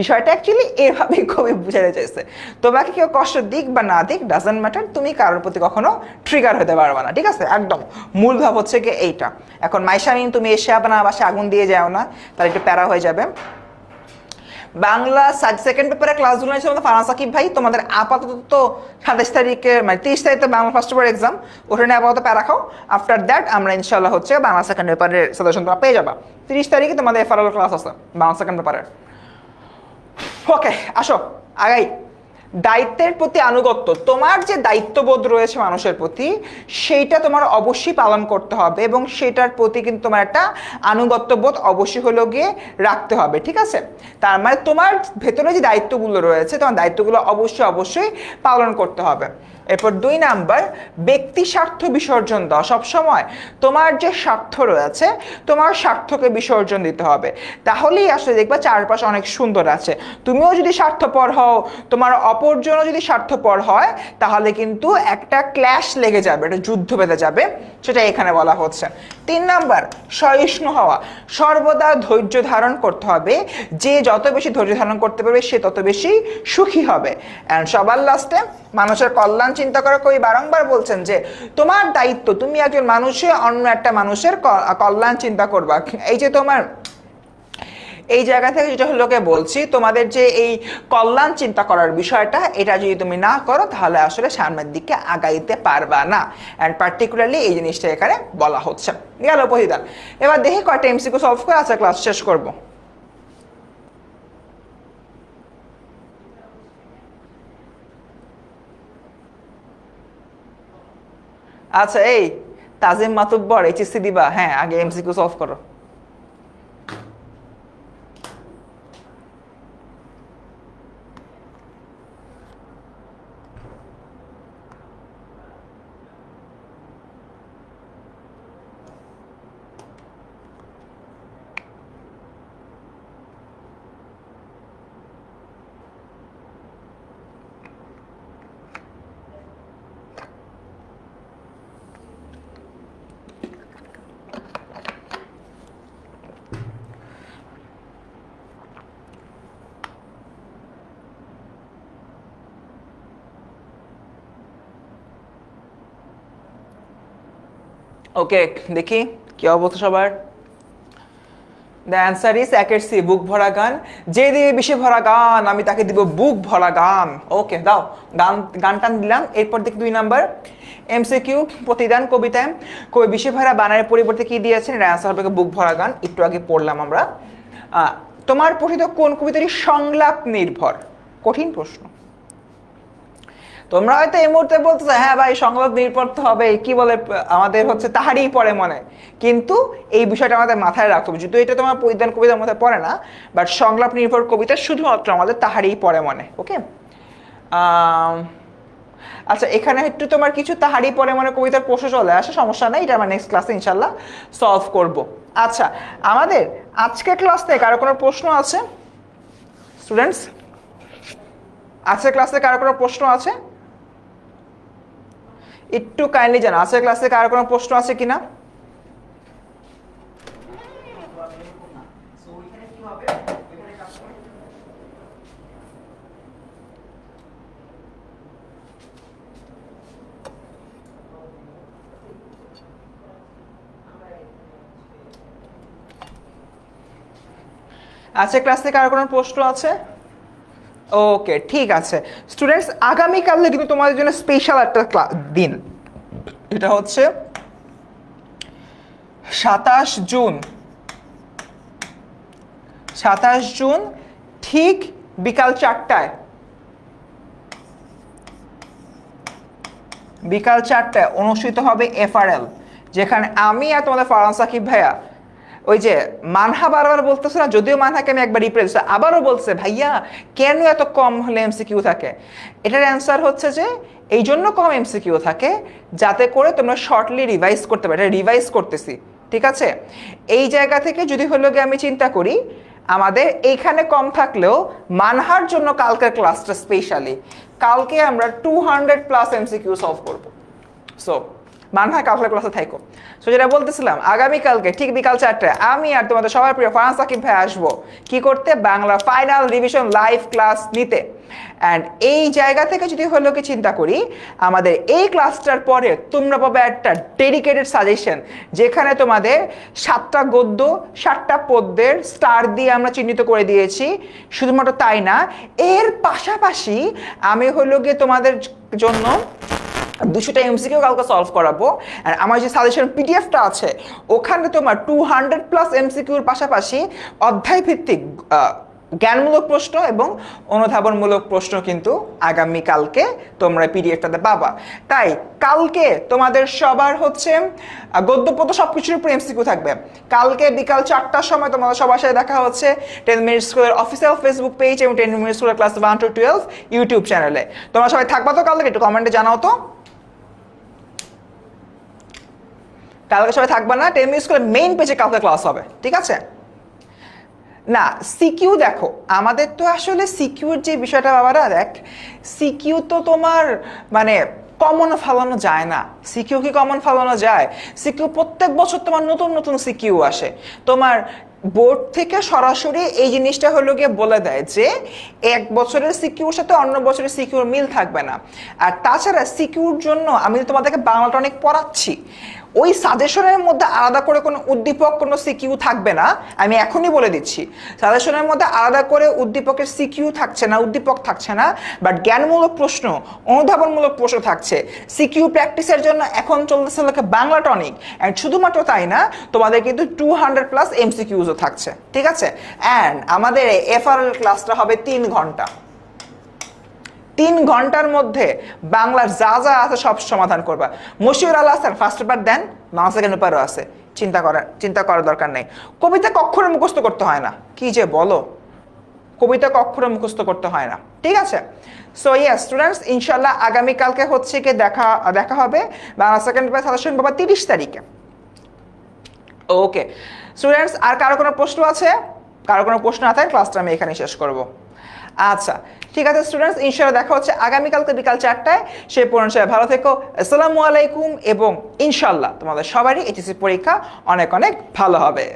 বিষয়টা অ্যাকচুয়ালি এভাবেই খুবই বুঝাতে চাইছে। তোমাকে কেউ কষ্ট দিক বা না দিক ডাজন্ট ম্যাটার, তুমি কারোর প্রতি কখনো ট্রিগার হতে পারবে না, ঠিক আছে? একদম মূল ভাব হচ্ছে কি এইটা। এখন মাইশা মিম তুমি এসে আপনার বাসায় আগুন দিয়ে যাও না, তাহলে একটু প্যারা হয়ে যাবে। বাংলা সেকেন্ড পেপারের ক্লাসগুলো নিয়েছে আমাদের ফারান সাকিব ভাই। তোমাদের আপাতত তো 27 তারিখে মানে 30 তারিখে বাংলা ফার্স্ট পেপার এক্সাম, ওটা নিয়ে আপাতত প্যারা খাও। আফটার দ্যাট আমরা ইনশাল্লাহ হচ্ছে বাংলা সেকেন্ড পেপারের সাজেশন তোমরা পেয়ে যাবা। 30 তারিখে তোমাদের এফআরএল ক্লাস আছে বাংলা সেকেন্ড পেপারের। ওকে, আসো আগাই। দায়িত্বের প্রতি আনুগত্য, তোমার যে দায়িত্ববোধ রয়েছে মানুষের প্রতি, সেইটা তোমার অবশ্যই পালন করতে হবে, এবং সেটার প্রতি কিন্তু তোমার একটা আনুগত্যবোধ অবশ্যই হলো গিয়ে রাখতে হবে, ঠিক আছে? তার মানে তোমার ভেতরে যে দায়িত্বগুলো রয়েছে, তোমার দায়িত্বগুলো অবশ্যই পালন করতে হবে। এরপর 2 নাম্বার, ব্যক্তি স্বার্থ বিসর্জন দাও। সবসময় তোমার যে স্বার্থ রয়েছে, তোমার স্বার্থকে বিসর্জন দিতে হবে, তাহলেই আসলে দেখবা চারপাশ অনেক সুন্দর আছে। তুমিও যদি স্বার্থপর হও, তোমার অপরজনও যদি স্বার্থপর হয়, তাহলে কিন্তু একটা ক্ল্যাশ লেগে যাবে, একটা যুদ্ধ বেঁধে যাবে, সেটা এখানে বলা হচ্ছে। 3 নাম্বার, সহিষ্ণু হওয়া। সর্বদা ধৈর্য ধারণ করতে হবে। যে যত বেশি ধৈর্য ধারণ করতে পারবে, সে তত বেশি সুখী হবে। অ্যান্ড সবার লাস্টে, মানুষের কল্যাণ চিন্তা করা। কবি বারংবার বলছেন যে তোমার দায়িত্ব, তুমি একজন মানুষে অন্য একটা মানুষের কল্যাণ চিন্তা করবা। এই যে তোমার এই জায়গা থেকে যেটা হলোকে বলছি, তোমাদের যে এই কল্যাণ চিন্তা করার বিষয়টা, এটা যদি তুমি না করো, তাহলে আসলে সামনের দিকে আগাইতে পারবা না। অ্যান্ড পার্টিকুলারলি এই জিনিসটা এখানে বলা হচ্ছে। গেল প্রতিদান। এবার দেখি কয়টা এমসিকিউ সলভ করে আজকে ক্লাস শেষ করব। আচ্ছা, এই তাজিম মাতুব্বর এইচএসসি দিবা? হ্যাঁ, আগে এমসিকিউ সলভ করো। ওকে, দেখি কি অবস্থা সবার। দ্য অ্যান্সার ইজ একের সি, বুক ভরা গান। যে দিবে বিষে ভরা গান, আমি তাকে দিব বুক ভরা গান। ওকে, দাও গানটা দিলাম। এরপর দেখি 2 নাম্বার এমসিকিউ, প্রতিদান কবিতায় কবি বিষে ভরা বানানের পরিবর্তে কি দিয়েছেন? এর অ্যান্সার হবে বুক ভরা গান। একটু আগে পড়লাম আমরা। তোমার পঠিত কোন কবিতাটি সংলাপ নির্ভর? কঠিন প্রশ্ন। তোমরা হয়তো এই মুহূর্তে বলতেছো হ্যাঁ ভাই সংলাপ নির্ভর তো হবে, কি বলে আমাদের হচ্ছে তাহারই পড়ে মনে, কিন্তু এই বিষয়টা আমাদের মাথায় রাখতে হবে। যদিও এটা তোমার পরিধান কবিতার মধ্যে পড়ে না, বাট সংলাপ নির্ভর কবিতা শুধুমাত্র আমাদের তাহারই পড়ে মনে। ওকে, আচ্ছা এখানে একটু তোমার কিছু তাহারি পরে মনে কবিতার প্রশ্ন চলে আসে, সমস্যা নেই, এটা আমরা নেক্সট ক্লাসে ইনশাল্লাহ সলভ করব। আচ্ছা আমাদের আজকের ক্লাস থেকে কারো কোনো প্রশ্ন আছে স্টুডেন্টস? আজকের ক্লাসে কারো কোনো প্রশ্ন আছে? একটু কাইন্ডলি জানা আজকের ক্লাসে কারো কোনো প্রশ্ন আছে কিনা? আচ্ছা ক্লাস থেকে আর কোনো প্রশ্ন আছে? ওকে ঠিক আছে স্টুডেন্টস, আগামীকালে কিন্তু তোমাদের জন্য স্পেশাল একটা দিন। এটা হচ্ছে 27 জুন, 27 জুন ঠিক বিকাল 4টায়, বিকাল 4টায় অনুষ্ঠিত হবে এফআরএল, যেখানে আমি আর তোমাদের ফারহান সাকিব ভাইয়া, ওই যে মানহা বারবার বলতেছে না, যদিও মানহাকে আমি একবার রিপ্লাই দিচ্ছি, আবারও বলছে ভাইয়া কেন এত কম হলে এমসিকিউ থাকে। এটার অ্যান্সার হচ্ছে যে এই জন্য কম এমসিকিউ থাকে যাতে করে তোমরা শর্টলি রিভাইজ করতে পারো। এটা রিভাইজ করতেছি, ঠিক আছে? এই জায়গা থেকে যদি হলো গিয়ে আমি চিন্তা করি, আমাদের এইখানে কম থাকলেও মানহার জন্য কালকের ক্লাসটা স্পেশালি, কালকে আমরা 200+ এমসিকিউ সলভ করবো। সো মানহা কালকের ক্লাসে থাকো। সো যেটা বলতেছিলাম, আগামীকালকে ঠিক বিকাল 4টায় আমি আর তোমাদের সবার প্রিয় ফারহান সাকিব ভাই আসবো কি করতে, Bangla final revision live class নিতে। অ্যান্ড এই জায়গা থেকে যদি হলো কি চিন্তা করি, আমাদের এই ক্লাসটার পরে তোমরা পাবে একটা ডেডিকেটেড সাজেশন, যেখানে তোমাদের 7টা গদ্য 7টা পদ্যের স্টার দিয়ে আমরা চিহ্নিত করে দিয়েছি। শুধুমাত্র তাই না, এর পাশাপাশি আমি হলো গিয়ে তোমাদের জন্য 200টা এমসিকিউ কালকে সলভ করাবো। আর আমার যে সাজেশন পিডিএফটা আছে ওখানে তোমার 200+ এমসিকিউর পাশাপাশি অধ্যায় ভিত্তিক জ্ঞানমূলক প্রশ্ন এবং অনুধাবনমূলক প্রশ্ন কিন্তু আগামী কালকে তোমরা পিডিএফটাতে পাবা। তাই কালকে তোমাদের সবার হচ্ছে গদ্যপদ্য সবকিছুর উপর এমসিকিউ থাকবে। কালকে বিকাল 4টার সময় তোমাদের সবার সাথে দেখা হচ্ছে 10 মিনিট স্কুলের অফিসিয়াল ফেসবুক পেজ এবং 10 মিনিট স্কুলের ক্লাস 1 to 12 ইউটিউব চ্যানেলে। তোমরা সবাই থাকবা তো কালকে? একটু কমেন্টে জানাও তো কালকে সবাই থাকবা না? 10 মিনিট স্কুলের মেইন পেজে কালকে ক্লাস হবে, ঠিক আছে? না সিকিউ দেখো, আমাদের তো আসলে সিকিউর যে বিষয়টা বাবারা, দেখ সিকিউ তো তোমার মানে কমন ফালানো যায় না। সিকিউ কি কমন ফালানো যায়? সিকিউ প্রত্যেক বছর তোমার নতুন নতুন সিকিউ আসে। তোমার বোর্ড থেকে সরাসরি এই জিনিসটা হলো গিয়ে বলে দেয় যে এক বছরের সিকিউর সাথে অন্য বছরের সিকিউর মিল থাকবে না। আর তাছাড়া সিকিউর জন্য আমি তোমাদেরকে বাংলাটা অনেক পড়াচ্ছি, ওই সাজেশনের মধ্যে আলাদা করে কোনো উদ্দীপক কোনো সিকিউ থাকবে না। আমি এখনই বলে দিচ্ছি, সাজেশনের মধ্যে আলাদা করে উদ্দীপকের সিকিউ থাকছে না, উদ্দীপক থাকছে না, বাট জ্ঞানমূলক প্রশ্ন অনুধাবনমূলক প্রশ্ন থাকছে। সিকিউ প্র্যাকটিসের জন্য এখন চলতেছে লোকে বাংলা টনিক, অ্যান্ড শুধুমাত্র তাই না, তোমাদের কিন্তু 200+ এমসিকিউজও থাকছে, ঠিক আছে? অ্যান্ড আমাদের এফআরএল ক্লাসটা হবে 3 ঘন্টা। 3 ঘন্টার মধ্যে বাংলার যা যা আছে সব সমাধান করবা। মশিউর আল্লাহ হাসান ফার্স্ট পেপার দেন, বাংলা সেকেন্ড পেপারও আছে, চিন্তা করার দরকার নেই। কবিতা কখনো মুখস্থ করতে হয় না, কি যে বলো, কবিতা কখনো মুখস্থ করতে হয় না, ঠিক আছে? সো ইয়েস স্টুডেন্টস, ইনশাল্লাহ আগামীকালকে হচ্ছে কি দেখা হবে বাংলা সেকেন্ড পেপার সাজেশন পাবা 30 তারিখে। ওকে স্টুডেন্টস, আর কারো কোনো প্রশ্ন আছে? কারো কোনো প্রশ্ন আছে? ক্লাসটা আমি এখানে শেষ করব। আচ্ছা ঠিক আছে স্টুডেন্টস, ইনশাআল্লাহ দেখা হচ্ছে আগামীকালকে বিকাল 4টায়। সেই পর্যন্ত সবাই ভালো থেকো, আসসালামু আলাইকুম, এবং ইনশাআল্লাহ তোমাদের সবারই এইচএসসি পরীক্ষা অনেক অনেক ভালো হবে।